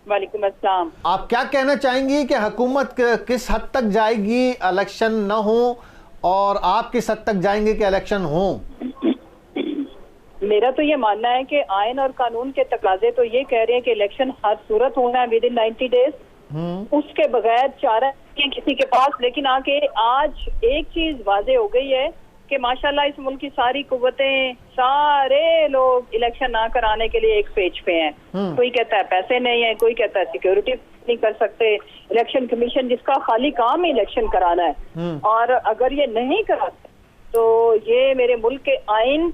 वालेकुम अस्सलाम। आप क्या कहना चाहेंगी कि हुकूमत किस हद तक जाएगी इलेक्शन न हो और आप किस हद तक जाएंगे कि इलेक्शन हो? मेरा तो ये मानना है कि आयन और कानून के तकाजे तो ये कह रहे हैं कि इलेक्शन हर सूरत होना है विद इन 90 डेज, उसके बगैर चारा किसी के पास। लेकिन आके आज एक चीज वाजे हो गई है कि माशाल्लाह इस मुल्क की सारी कुव्वतें, सारे लोग इलेक्शन ना कराने के लिए एक पेज पे हैं। कोई कहता है पैसे नहीं है, कोई कहता है सिक्योरिटी नहीं कर सकते, इलेक्शन कमीशन जिसका खाली काम ही इलेक्शन कराना है, और अगर ये नहीं कराते तो ये मेरे मुल्क के आइन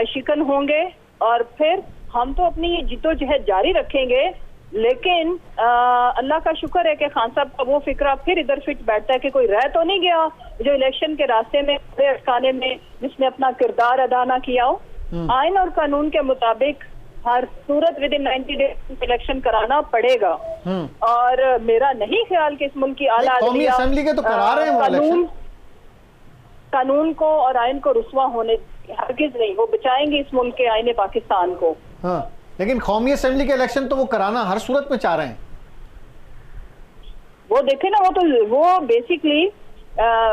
शिकन होंगे, और फिर हम तो अपनी ये जिद्दोजहद जारी रखेंगे। लेकिन अल्लाह का शुक्र है कि खान साहब का वो फिक्रा फिर इधर फिट बैठता है कि कोई रह तो नहीं गया जो इलेक्शन के रास्ते में अटकाने में जिसने अपना किरदार अदा ना किया हो। आइन और कानून के मुताबिक हर सूरत विद इन 90 डेज इलेक्शन कराना पड़ेगा, और मेरा नहीं ख्याल कि इस मुल्क की आला असेंबली के तो करा रहे हैं वो इलेक्शन। कानून को और आइन को रुस्वा होने हरगिज नहीं, वो बचाएंगे इस मुल्क के आईने पाकिस्तान को। हाँ, लेकिन कौमी असेंबली के इलेक्शन तो वो कराना हर सूरत में चाह रहे हैं। वो देखे ना, वो बेसिकली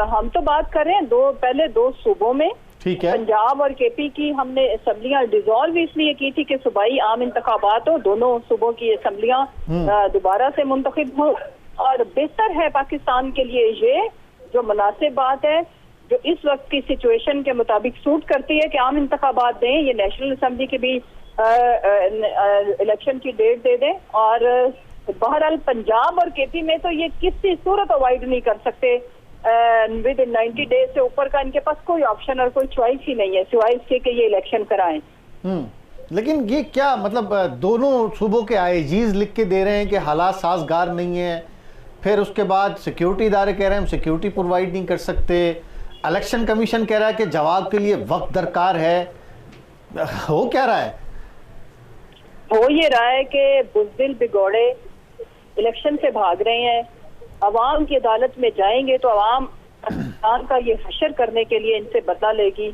हम तो बात कर रहे हैं पहले दो सूबों में, ठीक है, पंजाब और केपी की हमने असेंबलियां डिसॉल्व इसलिए की थी कि सूबाई आम इंतखाबात हो, दोनों सूबों की असेंबलियां दोबारा से मुंतखब हो, और बेहतर है पाकिस्तान के लिए ये जो मुनासिब बात है, जो इस वक्त की सिचुएशन के मुताबिक सूट करती है कि आम इंतखाबात दें, ये नेशनल असेंबली के भी इलेक्शन की डेट दे दें। और बहरहाल पंजाब और केपी में तो ये किसी सूरत अवॉइड नहीं कर सकते, विद इन 90 डेज से ऊपर का इनके पास कोई ऑप्शन और कोई चॉइस ही नहीं है सिवाय इसके कि ये इलेक्शन कराएं। लेकिन ये क्या मतलब, दोनों सूबों के आईजीज लिख के दे रहे हैं कि हालात साजगार नहीं है, फिर उसके बाद सिक्योरिटी इदारे कह रहे हैं हम सिक्योरिटी प्रोवाइड नहीं कर सकते, इलेक्शन कमीशन कह रहा है कि जवाब के लिए वक्त दरकार है। हो क्या रहा है? हो ये रहा है कि बुज़दिल बिगौड़े इलेक्शन से भाग रहे हैं, अवाम की अदालत में जाएंगे तो अवाम पाकिस्तान का ये हशर करने के लिए इनसे बदला लेगी,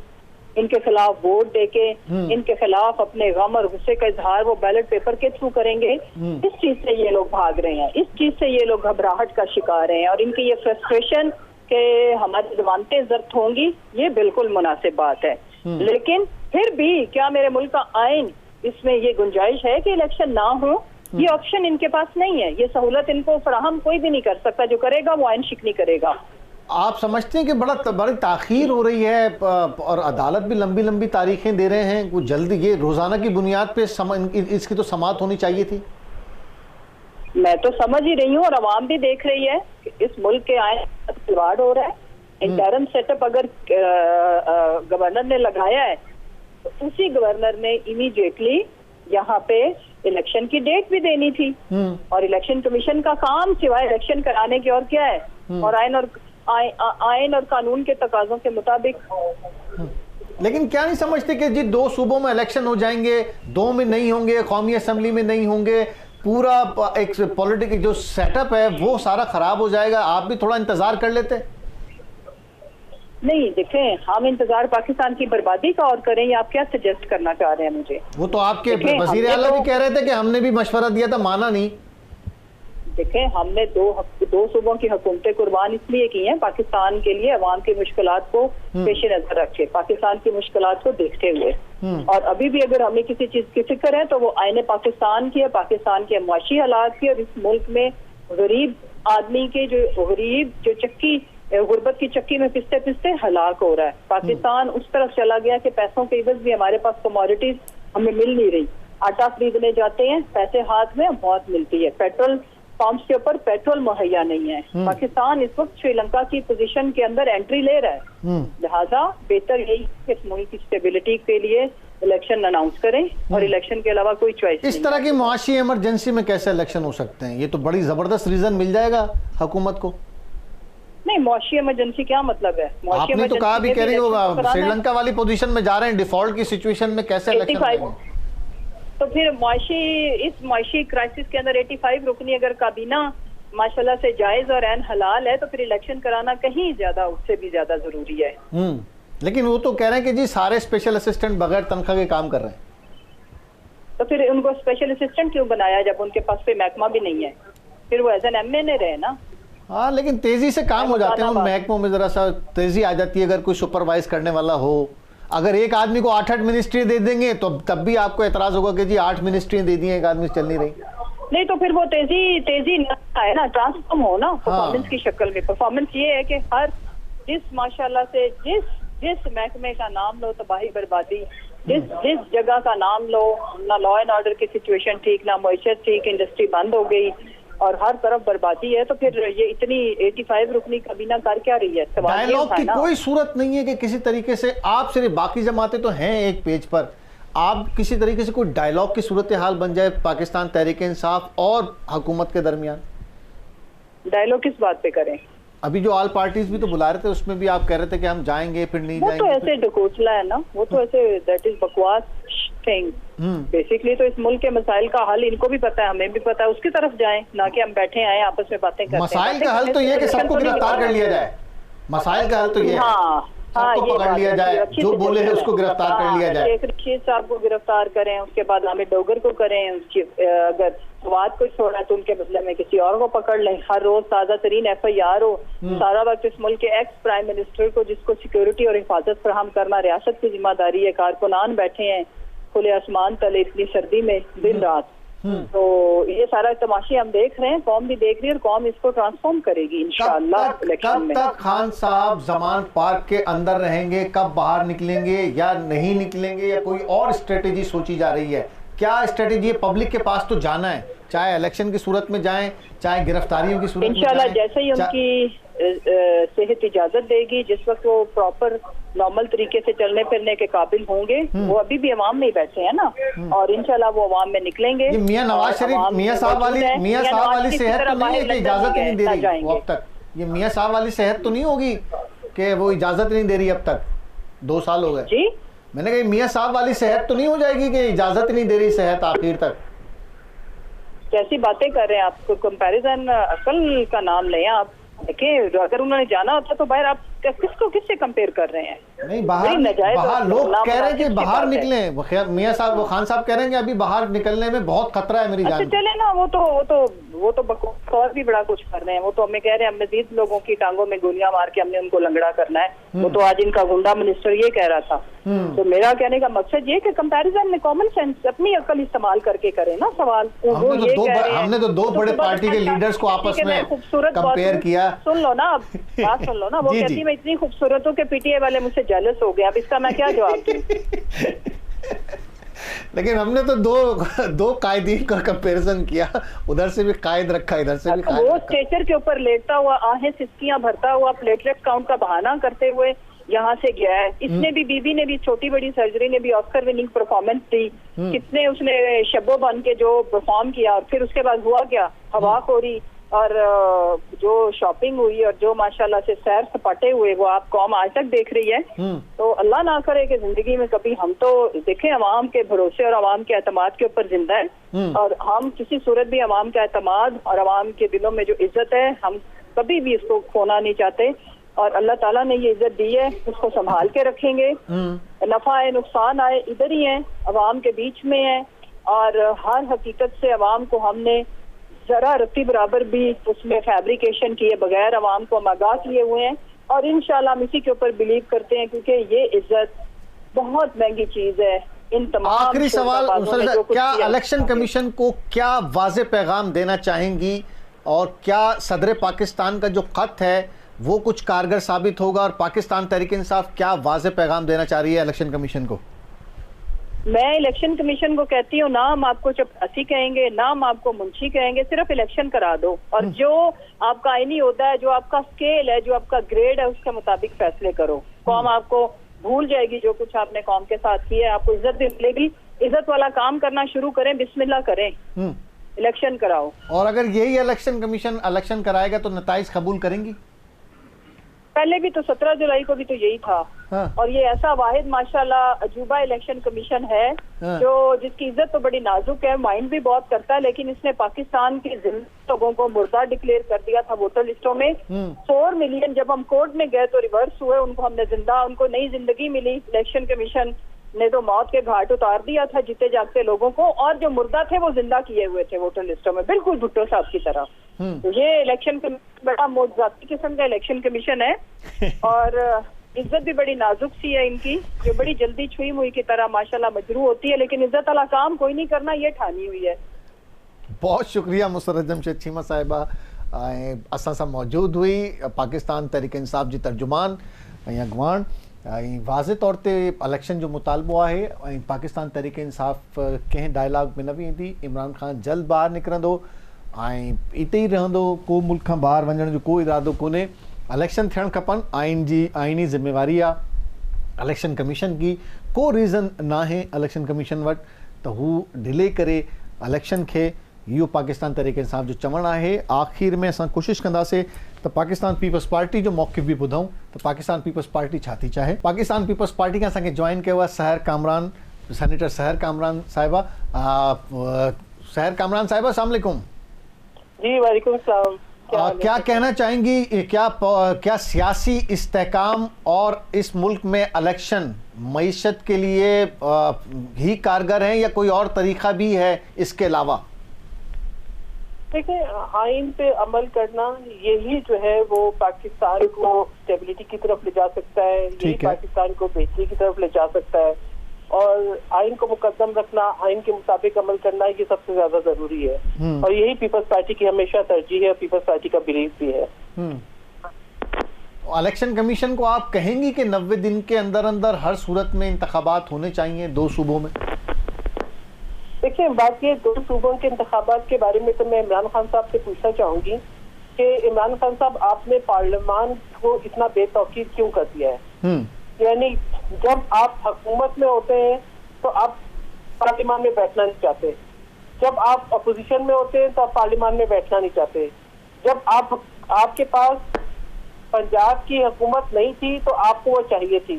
इनके खिलाफ वोट देके इनके खिलाफ अपने गम और गुस्से का इजहार वो बैलेट पेपर के थ्रू करेंगे। इस चीज से ये लोग भाग रहे हैं, इस चीज से ये लोग घबराहट का शिकार हैं, और इनकी ये फ्रस्ट्रेशन के हमारी जमानतें जब्त होंगी, ये बिल्कुल मुनासिब बात है। लेकिन फिर भी क्या मेरे मुल्क का आइन इसमें ये गुंजाइश है कि इलेक्शन ना हो? ये ऑप्शन इनके पास नहीं है, ये सहूलत इनको फराहम कोई भी नहीं कर सकता, जो करेगा वो आइन शिकनी करेगा। आप समझते हैं कि बड़ी ताखीर हो रही है और अदालत भी लंबी लंबी तारीखें दे रहे हैं, कुछ जल्दी ये रोजाना की बुनियाद पे इसकी तो समाअत होनी चाहिए थी? मैं तो समझ ही रही हूँ और अवाम भी देख रही है कि इस मुल्क के आइन खिलवाड़ हो रहा है। इंटरम सेटअप अगर गवर्नर ने लगाया है तो उसी गवर्नर ने इमीडिएटली यहाँ पे इलेक्शन की डेट भी देनी थी, और इलेक्शन कमीशन का काम सिवाय इलेक्शन कराने के और क्या है, और आइन और कानून के तकाजों के मुताबिक। लेकिन क्या नहीं समझते कि जी 2 सूबों में इलेक्शन हो जाएंगे, 2 में नहीं होंगे, कौमी असेंबली में नहीं होंगे, पूरा एक पॉलिटिकल जो सेटअप है वो सारा खराब हो जाएगा, आप भी थोड़ा इंतजार कर लेते? नहीं देखें, हम इंतजार पाकिस्तान की बर्बादी का और करें, या आप क्या सजेस्ट करना चाह रहे हैं मुझे? वो तो आपके वजीर आला भी कह रहे थे कि हमने भी मशवरा दिया था, माना नहीं। देखें, हमने दो सूबों की हुकूमतें कुर्बान इसलिए की हैं पाकिस्तान के लिए, अवाम की मुश्किलात को पेश नजर रखे, पाकिस्तान की मुश्किलात को देखते हुए। और अभी भी अगर हमें किसी चीज की फिक्र है तो वो आईने पाकिस्तान की है, पाकिस्तान के मुआशी हालात की, और इस मुल्क में गरीब आदमी के जो चक्की गुर्बत की चक्की में पिसते पिसते हलाक हो रहा है। पाकिस्तान उस तरफ चला गया कि पैसों के इवज भी हमारे पास कमोडिटीज हमें मिल नहीं रही। आटा खरीदने जाते हैं, पैसे हाथ में बहुत मिलती है, पेट्रोल पंप्स के ऊपर पेट्रोल मुहैया नहीं है। पाकिस्तान इस वक्त श्रीलंका की पोजीशन के अंदर एंट्री ले रहा है, लिहाजा बेहतर यही कि इस मुल्क की स्टेबिलिटी के लिए इलेक्शन अनाउंस करें, और इलेक्शन के अलावा कोई चॉइस इस तरह की मुआशी इमरजेंसी में कैसे इलेक्शन हो सकते हैं? ये तो बड़ी जबरदस्त रीजन मिल जाएगा हुकूमत को। नहीं, मुआशी इमरजेंसी क्या मतलब है? आपने तो कहा भी कह रही होगा श्रीलंका वाली पोजीशन में जा रहे हैं, डिफॉल्ट की सिचुएशन में कैसे इलेक्शन? तो फिर इस मुआशी क्राइसिस के अंदर 85 रुकनी अगर काबीना माशाल्लाह से जायज और ऐन हलाल है तो फिर इलेक्शन कराना कहीं ज्यादा, उससे भी ज्यादा जरूरी है। लेकिन वो तो कह रहे हैं कि जी सारे स्पेशल असिस्टेंट बगैर तनख्वाह के काम कर रहे हैं। तो फिर उनको स्पेशल असिस्टेंट क्यों बनाया जब उनके पास कोई महकमा भी नहीं है? फिर वो एज एन MNA रहे ना। हाँ, लेकिन तेजी से काम हो जाते हैं उन महकमों में, जरा सा तेजी आ जाती है अगर कोई सुपरवाइज करने वाला हो। अगर एक आदमी को 8 मिनिस्ट्री दे देंगे तो तब भी आपको एतराज होगा कि जी 8 मिनिस्ट्री दे दी हैं, एक आदमी चल नहीं रही। नहीं तो फिर वो तेजी ना है ना, ट्रांसफॉर्म हो ना परफॉर्मेंस की शक्ल में। परफॉर्मेंस ये है कि जिस माशाल्लाह से जिस जिस महकमे का नाम लो तबाही बर्बादी, जिस जगह का नाम लो, ना लॉ एंड ऑर्डर की सिचुएशन ठीक, ना मईशत ठीक, इंडस्ट्री बंद हो गई और हर तरफ बर्बादी है। तो फिर ये इतनी 85 रुकनी काबीना कर क्या रही है? डायलॉग की कोई सूरत नहीं है कि किसी तरीके से आप सिर्फ, बाकी जमातें तो हैं एक पेज पर, आप किसी तरीके से कोई डायलॉग की सूरत हाल बन जाए पाकिस्तान तहरीक इंसाफ और हुकूमत के दरमियान। डायलॉग किस बात पे करें? अभी जो ऑल पार्टीज भी तो बुला रहे थे, उसमें भी आप कह रहे थे कि हम जाएंगे फिर नहीं जाएंगे। वो तो ऐसे ढकोसला है ना, वो तो ऐसे दैट इज बकवास थिंग। बेसिकली तो इस मुल्क के मसाइल का हल इनको भी पता है, हमें भी पता है, उसकी तरफ जाएं, ना कि हम बैठे आए आपस में बातें करते हैं। मसाइल का हल तो ये कि सबको गिरफ्तार कर लिया जाए, मसाइल का हल तो ये सबको पकड़ लिया जाए, जो बोले है उसको गिरफ्तार कर लिया जाए। शेख रशीद साहब को गिरफ्तार करें, उसके बाद हामिद डोगर को करें, अगर फवाद को छोड़ा तो उनके बदले में किसी और को पकड़ लें। हर रोज ताज़ा तरीन FIR हो, सारा वक्त इस मुल्क के एक्स प्राइम मिनिस्टर को, जिसको सिक्योरिटी और हिफाजत फराहम करना रियासत की जिम्मेदारी है, कारकुनान बैठे हैं खुले आसमान तले इतनी सर्दी में दिन रात। तो ये सारा तमाशे हम देख रहे हैं, कौम भी देख रही है और कौम इसको ट्रांसफॉर्म करेगी इंशाअल्लाह इलेक्शन में। कब तक खान साहब जमान पार्क के अंदर रहेंगे, कब बाहर निकलेंगे या नहीं निकलेंगे, या कोई और स्ट्रेटेजी सोची जा रही है? क्या स्ट्रेटेजी है? पब्लिक के पास तो जाना है, चाहे इलेक्शन की सूरत में जाएं, चाहे गिरफ्तारियों की सूरत में इंशाल्लाह। जैसे ही उनकी सेहत इजाजत देगी, जिस वक्त वो प्रॉपर नॉर्मल तरीके से चलने फिरने के काबिल होंगे, वो अभी भी अवाम में ही बैठे हैं ना, और इंशाल्लाह वो अवाम में निकलेंगे। ये मियां नवाज शरीफ, मियां साहब वाली सेहत तो नहीं है कि इजाजत ही नहीं दे रही वो अब तक? ये मियां साहब वाली सेहत तो नहीं होगी कि वो इजाजत नहीं दे रही अब तक? 2 साल हो गए जी। मैंने कहा मियां साहब वाली सेहत तो नहीं हो जाएगी कि इजाजत ही नहीं दे रही सेहत आखिर तक? कैसी बातें कर रहे हैं आप? कंपैरिजन अकल का नाम लें आप। देखिए, अगर उन्होंने जाना होता तो बाहर आप किससे कंपेयर कर रहे हैं? नहीं, बाहर लोग कह रहे हैं कि बाहर निकले, मियां साहब, वो खान साहब कह रहे हैं कि अभी बाहर निकलने में बहुत खतरा है मेरी जान। चले ना, वो तो बकवास और भी बड़ा कुछ कर रहे हैं। वो तो हमें कह रहे हैं हम मजीद लोगों की टांगों में गोलियां मार के हमने उनको लंगड़ा करना है। वो तो आज इनका गुंडा मिनिस्टर ये कह रहा था। तो मेरा कहने का मकसद ये कि कंपैरिजन में कॉमन सेंस, अपनी अकल इस्तेमाल करके करें ना सवाल। हमने तो दो बड़े पार्टी के लीडर्स को आपस में कंपेयर किया। सुन लो ना, अब बात सुन लो ना। वो कहती मैं इतनी खूबसूरत हूँ कि PTI वाले मुझसे जेलस हो गए। अब इसका मैं क्या जवाब दूं? लेकिन हमने तो दो कायदीन का कंपैरिजन किया, उधर से भी कायद रखा, इधर से भी कायद वो रखा। स्ट्रेचर के ऊपर लेटता हुआ, आहें सिसकियां भरता हुआ, प्लेटलेट काउंट का बहाना करते हुए यहाँ से गया है। इसने भी, बीबी ने भी, छोटी बड़ी सर्जरी ने भी ऑस्कर विनिंग परफॉर्मेंस दी। कितने उसने शब्बो बन के जो परफॉर्म किया, और फिर उसके बाद हुआ क्या? हवाखोरी और जो शॉपिंग हुई और जो माशाल्लाह से सैर सपाटे हुए, वो आप कौम आज तक देख रही है। तो अल्लाह ना करे कि जिंदगी में कभी हम तो देखें अवाम के भरोसे और अवाम के एतमाद के ऊपर जिंदा है, और हम किसी सूरत भी अवाम का एतमाद और अवाम के दिलों में जो इज्जत है, हम कभी भी इसको खोना नहीं चाहते। और अल्लाह ताला ने ये इज्जत दी है, उसको संभाल के रखेंगे। नफा आए नुकसान आए इधर ही है, अवाम के बीच में है, और हर हकीकत से अवाम को हमने जरा रत्ती बराबर भी उसमें फैब्रिकेशन किए बगैर अवाम को हम आगाह किए हुए हैं। और इंशाल्लाह हम इसी के ऊपर बिलीव करते हैं, क्योंकि ये इज्जत बहुत महंगी चीज है। इन तमाम आखिरी सवाल, क्या इलेक्शन कमीशन को क्या वाज़े पैगाम देना चाहेंगी, और क्या सदर पाकिस्तान का जो खत है वो कुछ कारगर साबित होगा, और पाकिस्तान तहरीक इंसाफ क्या वाज़े पैगाम देना चाह रही है इलेक्शन कमीशन को? मैं इलेक्शन कमीशन को कहती हूँ, ना हम आपको चपरासी कहेंगे, ना हम आपको मुंशी कहेंगे, सिर्फ इलेक्शन करा दो, और जो आपका आईनी होता है, जो आपका स्केल है, जो आपका ग्रेड है, उसके मुताबिक फैसले करो। कौम आपको भूल जाएगी जो कुछ आपने कौम के साथ किया है, आपको इज्जत भी मिलेगी। इज्जत वाला काम करना शुरू करें, बिस्मिल्लाह करें, इलेक्शन कराओ। और अगर यही इलेक्शन कमीशन इलेक्शन कराएगा तो नताइज कबूल करेंगी? पहले भी तो 17 जुलाई को भी तो यही था। हाँ। और ये ऐसा वाहिद माशाल्लाह अजूबा इलेक्शन कमीशन है, हाँ। जो जिसकी इज्जत तो बड़ी नाजुक है, माइंड भी बहुत करता है, लेकिन इसने पाकिस्तान के लोगों को मुर्दा डिक्लेयर कर दिया था वोटर लिस्टों में। 4 मिलियन जब हम कोर्ट में गए तो रिवर्स हुए, उनको हमने जिंदा, उनको नई जिंदगी मिली। इलेक्शन कमीशन ने तो मौत के घाट उतार दिया था जीते जागते लोगों को, और जो मुर्दा थे वो जिंदा किए हुए थे वोटर लिस्टों में, बिल्कुल भुट्टो साहब की तरह। तो ये इलेक्शन बड़ा मोजाती किस्म का इलेक्शन कमीशन है, और इज्जत भी बड़ी नाजुक सी है इनकी, जो बड़ी जल्दी छुई मुई की तरह माशाल्लाह मजरू होती है, लेकिन इज्जत वाला काम कोई नहीं करना, ये ठानी हुई है। बहुत शुक्रिया मुसर्रत जमशेद चीमा साहिबा, असां सां मौजूद हुई। पाकिस्तान तहरीक इंसाफ जी तर्जुमान या अगवान वाज़े तौर ते इलेक्शन जो मुतालबो आहे पाकिस्तान तहरीक इंसाफ़ कंहिं डायलॉग में न वेंदी। इमरान खान जल्द ॿाहिरि निकिरंदो ऐं इते ई रहंदो, को मुल्क खां ॿाहिरि वञण जो को इरादो कोन्हे। इलेक्शन थियणु खपनि, आइनी ज़िम्मेवारी आहे इलेक्शन कमीशन की। को रीज़न न आहे इलेक्शन कमीशन वटि त हू डिले करे इलेक्शन खे। इहो पाकिस्तान तहरीक इंसाफ़ जो चवणु आहे। आख़िर में असां कोशिशि कंदासीं त पाकिस्तान पीपल्स पार्टी जो मौक़िफ़ बि ॿुधूं त पाकिस्तान पीपल्स पार्टी छा थी चाहे। पाकिस्तान पीपल्स पार्टी खां असांखे जॉइन कयो आहे सहर कामरान, सेनेटर सहर कामरान साहिबा। सहर कामरान साहिबा, अस्सलाम वालेकुम। जी वालेकुम सलाम। क्या कहना चाहेंगी, क्या सियासी इस्तेहकाम और इस मुल्क में इलेक्शन मईशत के लिए ही कारगर है या कोई और तरीका भी है इसके अलावा? देखिए, आइन पे अमल करना यही जो है वो पाकिस्तान को स्टेबिलिटी की तरफ ले जा सकता है, यही पाकिस्तान को बेहतरी की तरफ ले जा सकता है। और आइन को मुकद्दम रखना, आइन के मुताबिक अमल करना, ये सबसे ज्यादा जरूरी है। और यही पीपल्स पार्टी की हमेशा तरजीह है, पीपल्स पार्टी का बिलीफ भी है। इलेक्शन कमीशन को आप कहेंगी कि 90 दिन के अंदर अंदर हर सूरत में इंतखाबात होने चाहिए 2 सूबों में? देखिए, बात ये 2 सूबों के इंतखाबात के बारे में तो मैं इमरान खान साहब से पूछना चाहूंगी कि इमरान खान साहब, आपने पार्लियामान को इतना बेतौकीद क्यों कर दिया है? यानी जब आप हुकूमत में होते हैं तो आप पार्लियामान में बैठना नहीं चाहते, जब आप अपोजिशन में होते हैं तो आप पार्लियामान में बैठना नहीं चाहते, जब आपके पास पंजाब की हुकूमत नहीं थी तो आपको वो चाहिए थी,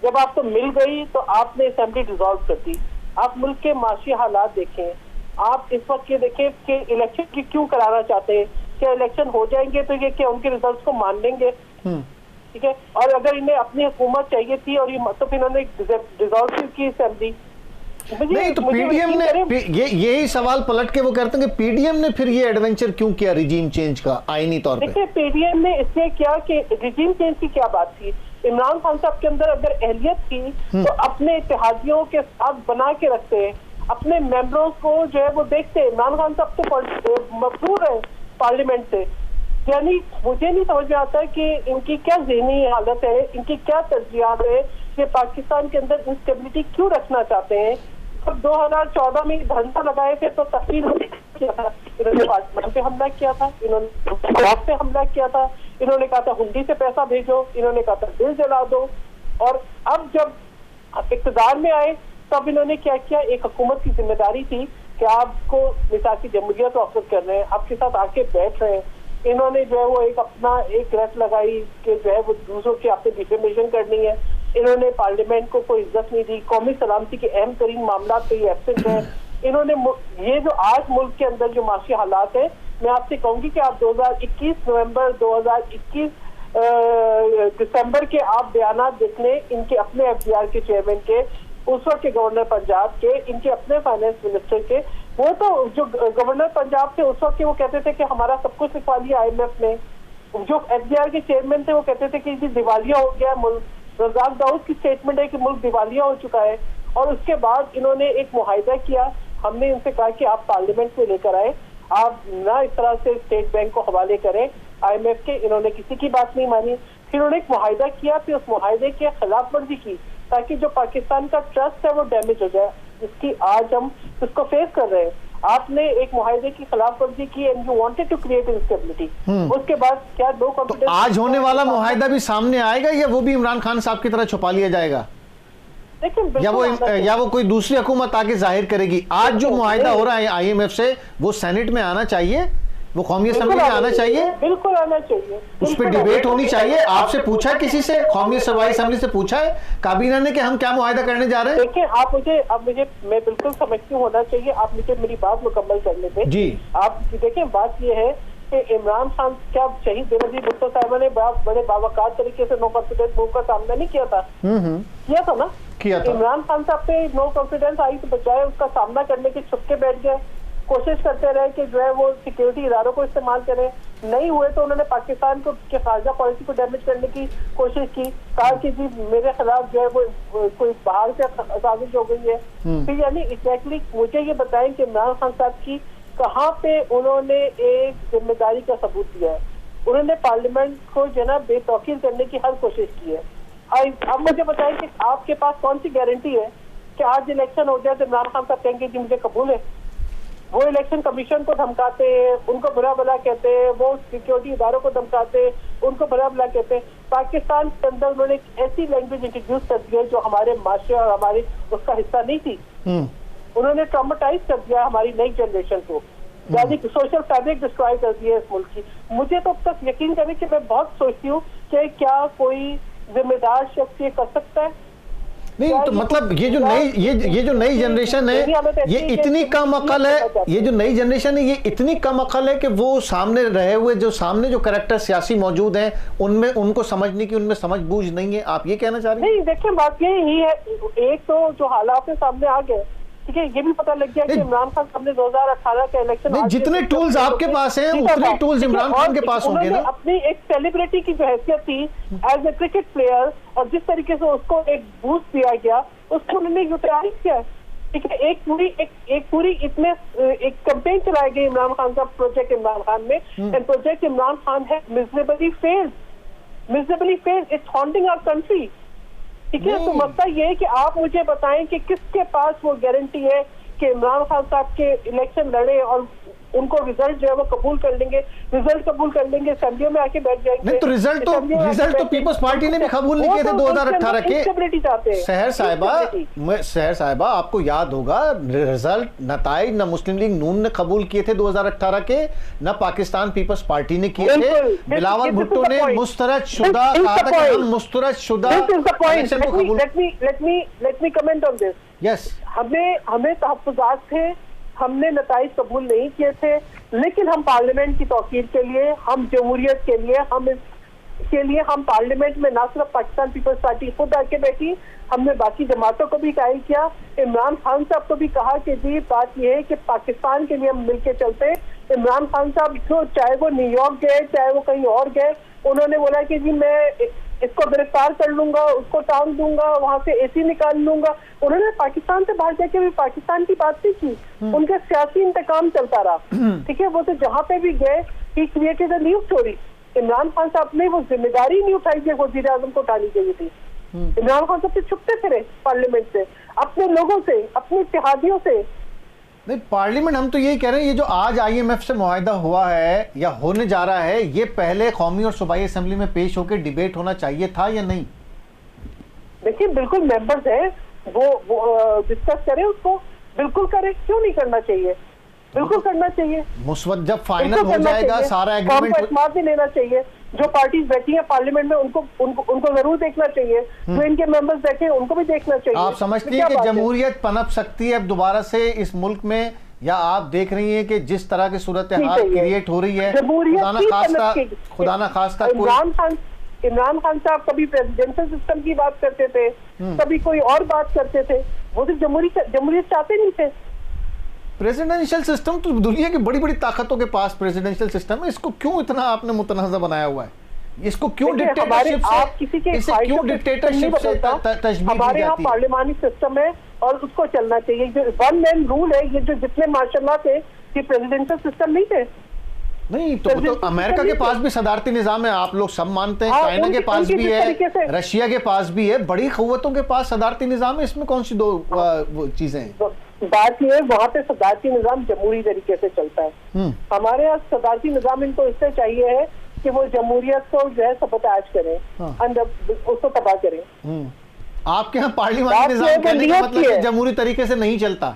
जब आपको मिल गई तो आपने असेंबली डिसॉल्व कर दी। आप मुल्क के माशी हालात देखें, आप इस वक्त ये देखें कि इलेक्शन की क्यों कराना चाहते हैं। क्या इलेक्शन हो जाएंगे तो ये क्या उनके रिजल्ट्स को मान लेंगे? ठीक है। और अगर इन्हें अपनी हुकूमत चाहिए थी और ये मतलब इन्होंने डिसॉल्व की असेंबली। नहीं तो पीडीएम ने यही सवाल पलट के वो कहते हैं कि पीडीएम ने फिर ये एडवेंचर क्यों किया रिजीम चेंज का आईनी तौर पे? देखिए, पीडीएम ने इसलिए किया कि रिजीम चेंज की क्या बात थी। इमरान खान साहब के अंदर अगर अहलियत थी तो अपने इत्तेहादियों के साथ बना के रखते, अपने मेंबरों को जो है वो देखते। इमरान खान साहब तो मफरूर है पार्लियामेंट से। यानी मुझे नहीं समझ में आता है कि इनकी क्या ज़हनी हालत है, इनकी क्या तरजीहात है, ये पाकिस्तान के अंदर इंस्टेबिलिटी क्यों रखना चाहते हैं। जब 2014 में धरना लगाए थे तो तस्वीर किया था, इन्होंने पार्लियामेंट पे हमला किया था, इन्होंने पे हमला किया था, इन्होंने कहा था हुंडी से पैसा भेजो, इन्होंने कहा था दिल जला दो। और अब जब इक़्तिदार में आए तब इन्होंने क्या किया, एक हुकूमत की जिम्मेदारी थी कि आपको मिसाल की जमहूरियत ऑफर कर रहे हैं, आपके साथ आके बैठ रहे हैं। इन्होंने जो है वो एक रट लगाई कि जो है वो दूसरों की आपने डिफेमेशन करनी है। इन्होंने पार्लियामेंट को कोई इज्जत नहीं दी, कौमी सलामती के अहम तरीन मामला पे ये एब्सेंट है। इन्होंने ये जो आज मुल्क के अंदर जो माशी हालात है, मैं आपसे कहूंगी कि आप 2021 नवंबर 2021 दिसंबर के आप बयानात देख लें, इनके अपने एफडीआर के चेयरमैन के, उस वक्त के गवर्नर पंजाब के, इनके अपने फाइनेंस मिनिस्टर के। वो तो जो गवर्नर पंजाब थे उस वक्त के वो कहते थे कि हमारा सब कुछ लिखवा लिया IMF ने। जो एफडीआर के चेयरमैन थे वो कहते थे कि दिवालिया हो गया मुल्क। रज़ाक दाऊद की स्टेटमेंट है कि मुल्क दिवालिया हो चुका है। और उसके बाद इन्होंने एक मुआहिदा किया, हमने इनसे कहा कि आप पार्लियामेंट में लेकर आए, आप ना इस तरह से स्टेट बैंक को हवाले करें IMF के। इन्होंने किसी की बात नहीं मानी। फिर उन्होंने एक मुआहिदा किया, फिर उस मुआहिदे की खिलाफ वर्जी की ताकि जो पाकिस्तान का ट्रस्ट है वो डैमेज हो जाए, जिसकी आज हम उसको फेस कर रहे हैं। आपने एक मुआहिदे की खिलाफ वर्जी की and you wanted to create instability. उसके बाद क्या नो कॉन्फिडेंस तो आज होने वाला मुआहिदा भी सामने आएगा या वो भी इमरान खान साहब की तरह छुपा लिया जाएगा, या वो कोई दूसरी हुकूमत आके जाहिर करेगी? आज जो मुआहिदा हो रहा है IMF से वो सेनेट में आना चाहिए, वो कौमी असेंबली में आना चाहिए, बिल्कुल आना चाहिए, उस पर डिबेट होनी चाहिए। आपसे पूछा है किसी से, कौमी असेंबली से पूछा है काबीना ने कि हम क्या मुआहिदा करने जा रहे हैं? देखिए, आप मुझे मैं बिल्कुल समझती हूँ होना चाहिए। आप मुझे मेरी बात मुकम्मल करने दें जी। आप देखिए, बात ये है कि इमरान खान क्या शहीद बेनजीर भुट्टो साहब ने बड़े बावकार तरीके से नो कॉन्फिडेंस मूव का सामना नहीं किया था? किया था ना, किया था। इमरान खान साहब पे नो कॉन्फिडेंस आई तो बजाय उसका सामना करने के छुप के बैठ गए, कोशिश करते रहे कि जो है वो सिक्योरिटी इदारों को इस्तेमाल करें। नहीं हुए तो उन्होंने पाकिस्तान को के खारजा पॉलिसी को डैमेज करने की कोशिश की, कहा कि जी मेरे खिलाफ जो है वो कोई बाहर से साजिश हो गई है। फिर यानी एग्जैक्टली मुझे ये बताएं कि इमरान खान साहब की कहाँ पे उन्होंने एक जिम्मेदारी का सबूत दिया है। उन्होंने पार्लियामेंट को जो है ना बेतौकीर करने की हर कोशिश की है। अब मुझे बताएं कि आपके पास कौन सी गारंटी है कि आज इलेक्शन हो जाए तो इमरान खान साहब कहेंगे कि मुझे कबूल है? वो इलेक्शन कमीशन को धमकाते हैं, उनको बुरा भला कहते हैं, वो सिक्योरिटी इदारों को धमकाते हैं, उनको बुरा भला कहते हैं। पाकिस्तान के अंदर उन्होंने एक ऐसी लैंग्वेज इंट्रोड्यूस कर दी है जो हमारे माशरे और हमारे उसका हिस्सा नहीं थी। उन्होंने ट्रॉमेटाइज कर दिया हमारी नई जनरेशन को, यानी सोशल फैब्रिक डिस्ट्रॉय कर दी है इस मुल्क की। मुझे तो अब तक यकीन करें कि मैं बहुत सोचती हूँ कि क्या कोई जिम्मेदार शख्स ये कर सकता है? नहीं तो मतलब ये जो नई जनरेशन है ये इतनी कम अकल है, ये जो नई जनरेशन है ये इतनी कम अकल है कि वो सामने रहे हुए सामने जो कैरेक्टर सियासी मौजूद हैं उनमें उनको समझने की उनमें समझ बूझ नहीं है। आप ये कहना चाह रहे हैं? नहीं, देखिए बात यही है, एक तो जो हालात सामने आ गए, ठीक है, ये भी पता लग गया कि इमरान खान साहब ने 2018 का इलेक्शन जितने टूल्स आपके पास हैं उतने टूल्स इमरान खान के पास होंगे ना। अपनी एक सेलिब्रिटी की जो हैसियत थी एज ए क्रिकेट प्लेयर और जिस तरीके से उसको एक बूस्ट दिया गया उसको उन्होंने यूटिलाइज किया, ठीक है। एक पूरी इतने एक कैंपेन चलाई गई इमरान खान का प्रोजेक्ट इमरान खान में, एंड प्रोजेक्ट इमरान खान है miserably failed, it's haunting our country, ठीक है। तो मसला ये है कि आप मुझे बताएं कि किसके पास वो गारंटी है कि इमरान खान साहब के इलेक्शन लड़े और उनको रिजल्ट जो है वो कबूल कर लेंगे, रिजल्ट कबूल कर लेंगे, असेंबलियों में आके बैठ जाएंगे। नहीं तो रिजल्ट तो पीपल्स पार्टी ने भी कबूल नहीं किए थे 2018 के। शहर साहिबा आपको याद होगा रिजल्ट नताइज न मुस्लिम लीग नून ने कबूल किए थे 2018 के, न पाकिस्तान पीपल्स पार्टी ने किए थे। बिलावल भुट्टो ने मुस्तरद शुदा कहा था कि हम मुस्तरद शुदा इलेक्शन को कबूल। Let me comment on this. Yes, हमें तहफ्फुज़ात थे, हमने नताइज कबूल नहीं किए थे, लेकिन हम पार्लियामेंट की तौकीर के लिए, हम जमहूरियत के लिए, हम पार्लियामेंट में ना सिर्फ पाकिस्तान पीपल्स पार्टी खुद आके बैठी, हमने बाकी जमातों को भी कायल किया, इमरान खान साहब को भी कहा कि जी बात यह है कि पाकिस्तान के लिए हम मिलके चलते हैं। इमरान खान साहब जो चाहे वो न्यूयॉर्क गए चाहे वो कहीं और गए, उन्होंने बोला कि जी मैं इसको गिरफ्तार कर लूंगा, उसको टांग दूंगा, वहां से एसी निकाल लूंगा। उन्होंने पाकिस्तान से बाहर जाके भी पाकिस्तान की बात नहीं की, उनका सियासी इंतकाम चलता रहा, ठीक है। वो तो जहां पे भी गए he created a new story. Imran Khan साहब ने वो जिम्मेदारी नहीं उठाई कि वजीर आजम को उठानी चाहिए थी। इमरान खान साहब से छुपते फिरे पार्लियामेंट से, अपने लोगों से, अपने इत्तेहादियों से। नहीं पार्लियामेंट, हम तो यही कह रहे हैं ये जो आज IMF से मुआहिदा हुआ है या होने जा रहा है, ये पहले कौमी और सूबाई असेंबली में पेश होकर डिबेट होना चाहिए था या नहीं? देखिए बिल्कुल मेंबर्स है, वो डिस्कस करें, उसको बिल्कुल करें, क्यों नहीं करना चाहिए, बिल्कुल करना चाहिए। मुस्वद जब फाइनल हो जाएगा सारा एग्रीमेंट भी लेना चाहिए। जो पार्टीज बैठी है पार्लियामेंट में उनको जरूर देखना चाहिए, जो इनके मेंबर्स बैठे हैं उनको भी देखना चाहिए। आप समझती हैं कि जमहूरियत पनप सकती है अब दोबारा से इस मुल्क में, या आप देख रही हैं कि जिस तरह की सूरत हाल क्रिएट हो रही है खुदा ना खास्ता इमरान खान साहब कभी प्रेसिडेंशियल सिस्टम की बात करते थे, कभी कोई और बात करते थे, वो तो जमहूरियत चाहते नहीं थे। प्रेसिडेंशियल सिस्टम तो दुनिया की बड़ी बड़ी ताकतों के पास प्रेसिडेंशियल सिस्टम है, इसको क्यों इतना आपने मुतनाज़ा बनाया हुआ है? इसको क्यों डिक्टेटरशिप से तशबीह हमारे यहाँ पार्लियामानी सिस्टम है और उसको चलना चाहिए। जो वन मैन रूल है, ये जो जितने माशाल्लाह थे ये प्रेसिडेंशियल सिस्टम नहीं थे। नहीं तो अमेरिका के पास भी सदारती निजाम है, आप लोग सब मानते हैं। चाइना के पास भी है, रशिया के पास भी है, बड़ी कुव्वतों के पास सदारती निजाम है। इसमें कौन सी दो चीजें हैं? बात यह है वहाँ पे सदारती निजाम जमहूरी तरीके से चलता है। हमारे यहाँ सदारती निजाम इनको इससे चाहिए है कि वो जमहूरियत को जो है सबताज करें, उसको तबाह करें। आपके यहाँ पार्लियामानी निजाम कहने का मतलब है जमहूरी तरीके से नहीं चलता?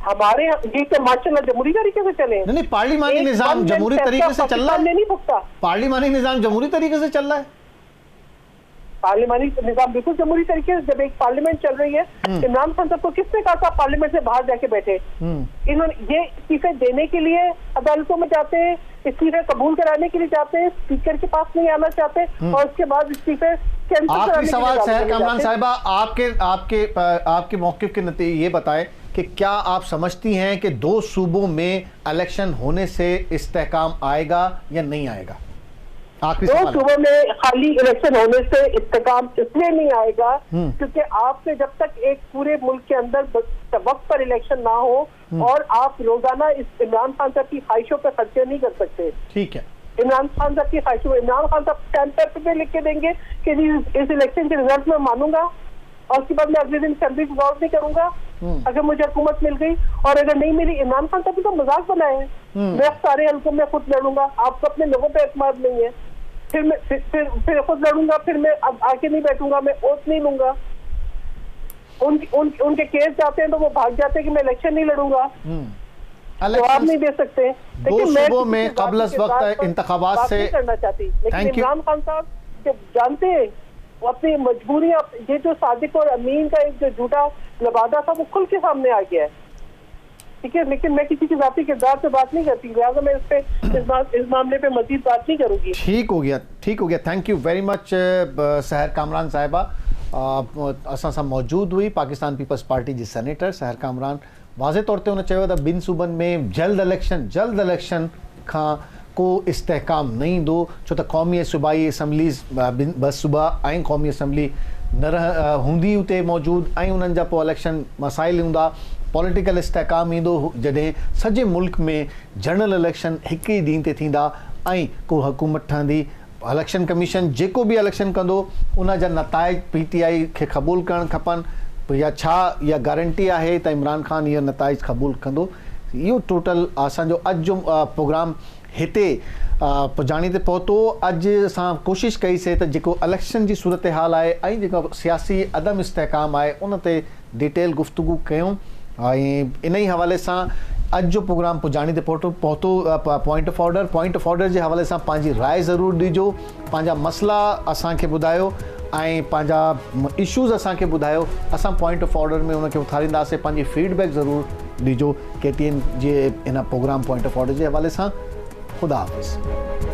हमारे ये तो माशाल्लाह जमहूरी तरीके से चले। नहीं, पार्लियामानी निजाम जमहूरी तरीके से चल रहा है, नहीं भुगता। पार्लियामानी निजाम जमहूरी तरीके से चल रहा है। पार्लियामानी निजाम बिल्कुल जमहूरी तरीके से, जब एक पार्लियामेंट चल रही है, इमरान खान साहब को किसने कहा था पार्लियामेंट से बाहर जाके बैठे? इन्होंने ये इस्तीफे देने के लिए अदालतों में जाते हैं, इस्तीफे कबूल कराने के लिए जाते हैं, स्पीकर के पास नहीं आना चाहते, और उसके बाद इस्तीफे आखिरी सवाल सहर कामरान साहिबा, आपके मौक़िफ़ के नतीजे ये बताएं कि क्या आप समझती हैं कि 2 सूबों में इलेक्शन होने से इस्तेहकाम आएगा या नहीं आएगा? 2 सूबों में खाली इलेक्शन होने से इस्तेहकाम इसलिए नहीं आएगा क्योंकि आपसे जब तक एक पूरे मुल्क के अंदर वक्त पर इलेक्शन ना हो और आप रोजाना इस इमरान खान साहब की ख्वाहिशों पर खर्चे नहीं कर सकते। ठीक है, इमरान खान साहब की ख्वाहिश में इमरान खान साहब स्टैंप पे लिख के देंगे कि इस इलेक्शन के रिजल्ट में मानूंगा और उसके बाद मैं अगले दिन असेंबली से वोट नहीं करूंगा अगर मुझे हुकूमत मिल गई। और अगर नहीं मिली, इमरान खान साहब तो मजाक बनाए हैं, मैं सारे हल्कों में खुद लड़ूंगा, आपको अपने लोगों पे एतमाद नहीं है, फिर खुद लड़ूंगा, फिर मैं अब आके नहीं बैठूंगा, मैं ओट नहीं लूंगा। उनके केस जाते हैं तो वो भाग जाते हैं कि मैं इलेक्शन नहीं लड़ूंगा, जवाब नहीं दे सकते। लेकिन मैं में कबल वक्त इंतखाबात से करना चाहती, लेकिन इमरान खान साहब जानते हैं वो अपनी मजबूरियां, ये जो सादिक और अमीन का एक जो झूठा लबादा था वो खुल के सामने आ गया है, ठीक है। लेकिन मैं किसी की जाती किरदार से बात नहीं करती, लिहाजा मैं इस मामले पे मजीद बात नहीं करूंगी। ठीक हो गया। थैंक यू वेरी मच सहर कामरान साहिबा असां सां मौजूद हुई। पाकिस्तान पीपल्स पार्टी जी सेनेटर सहर कामरान वाज़े तौर ते उन्हें चयो त ॿिनि सूबनि में जल्द इलेक्शन खां को इस्तेहकाम न ईंदो, छो त क़ौमी सूबाई असम्बलीज़ ॿ सूबा ऐं क़ौमी असम्बली न हूंदी उते मौजूदु, ऐं उन्हनि जा पोइ इलेक्शन मसाइल हूंदा, पॉलिटिकल इस्तेहकाम ईंदो जॾहिं सॼे मुल्क में जनरल इलेक्शन हिक ई ॾींहं ते थींदा ऐं को हुकूमत ठहंदी। इलेक्शन कमीशन जेको बि इलेक्शन कंदो उन जा नताइज PTI खे क़बूल करणु खपनि, या छा इहा गारंटी आहे त इमरान खान इहो नताइज क़बूल कंदो। इहो टोटल असांजो अॼु जो प्रोग्राम हिते पुॼाणी ते पहुतो। अॼु असां कोशिशि कईसीं त जेको इलेक्शन जी सूरत हाल आहे ऐं जेको सियासी अदम इस्तेहकाम आहे उन ते डिटेल गुफ़्तगू कयूं, ऐं इन ई हवाले सां अॼु जो प्रोग्राम पुॼाणी ते पहुतो। पॉइंट ऑफ ऑर्डर जे हवाले सां पंहिंजी राय ज़रूरु ॾिजो, पंहिंजा मसइला असांखे ॿुधायो ऐं पंहिंजा इशूज़ असांखे ॿुधायो। असां पॉइंट ऑफ ऑर्डर में उनखे उथारींदासीं, पंहिंजी फीडबैक ज़रूरु ॾिजो KTN जे इन प्रोग्राम पॉइंट ऑफ ऑर्डर जे हवाले सां। ख़ुदा हाफ़िज़।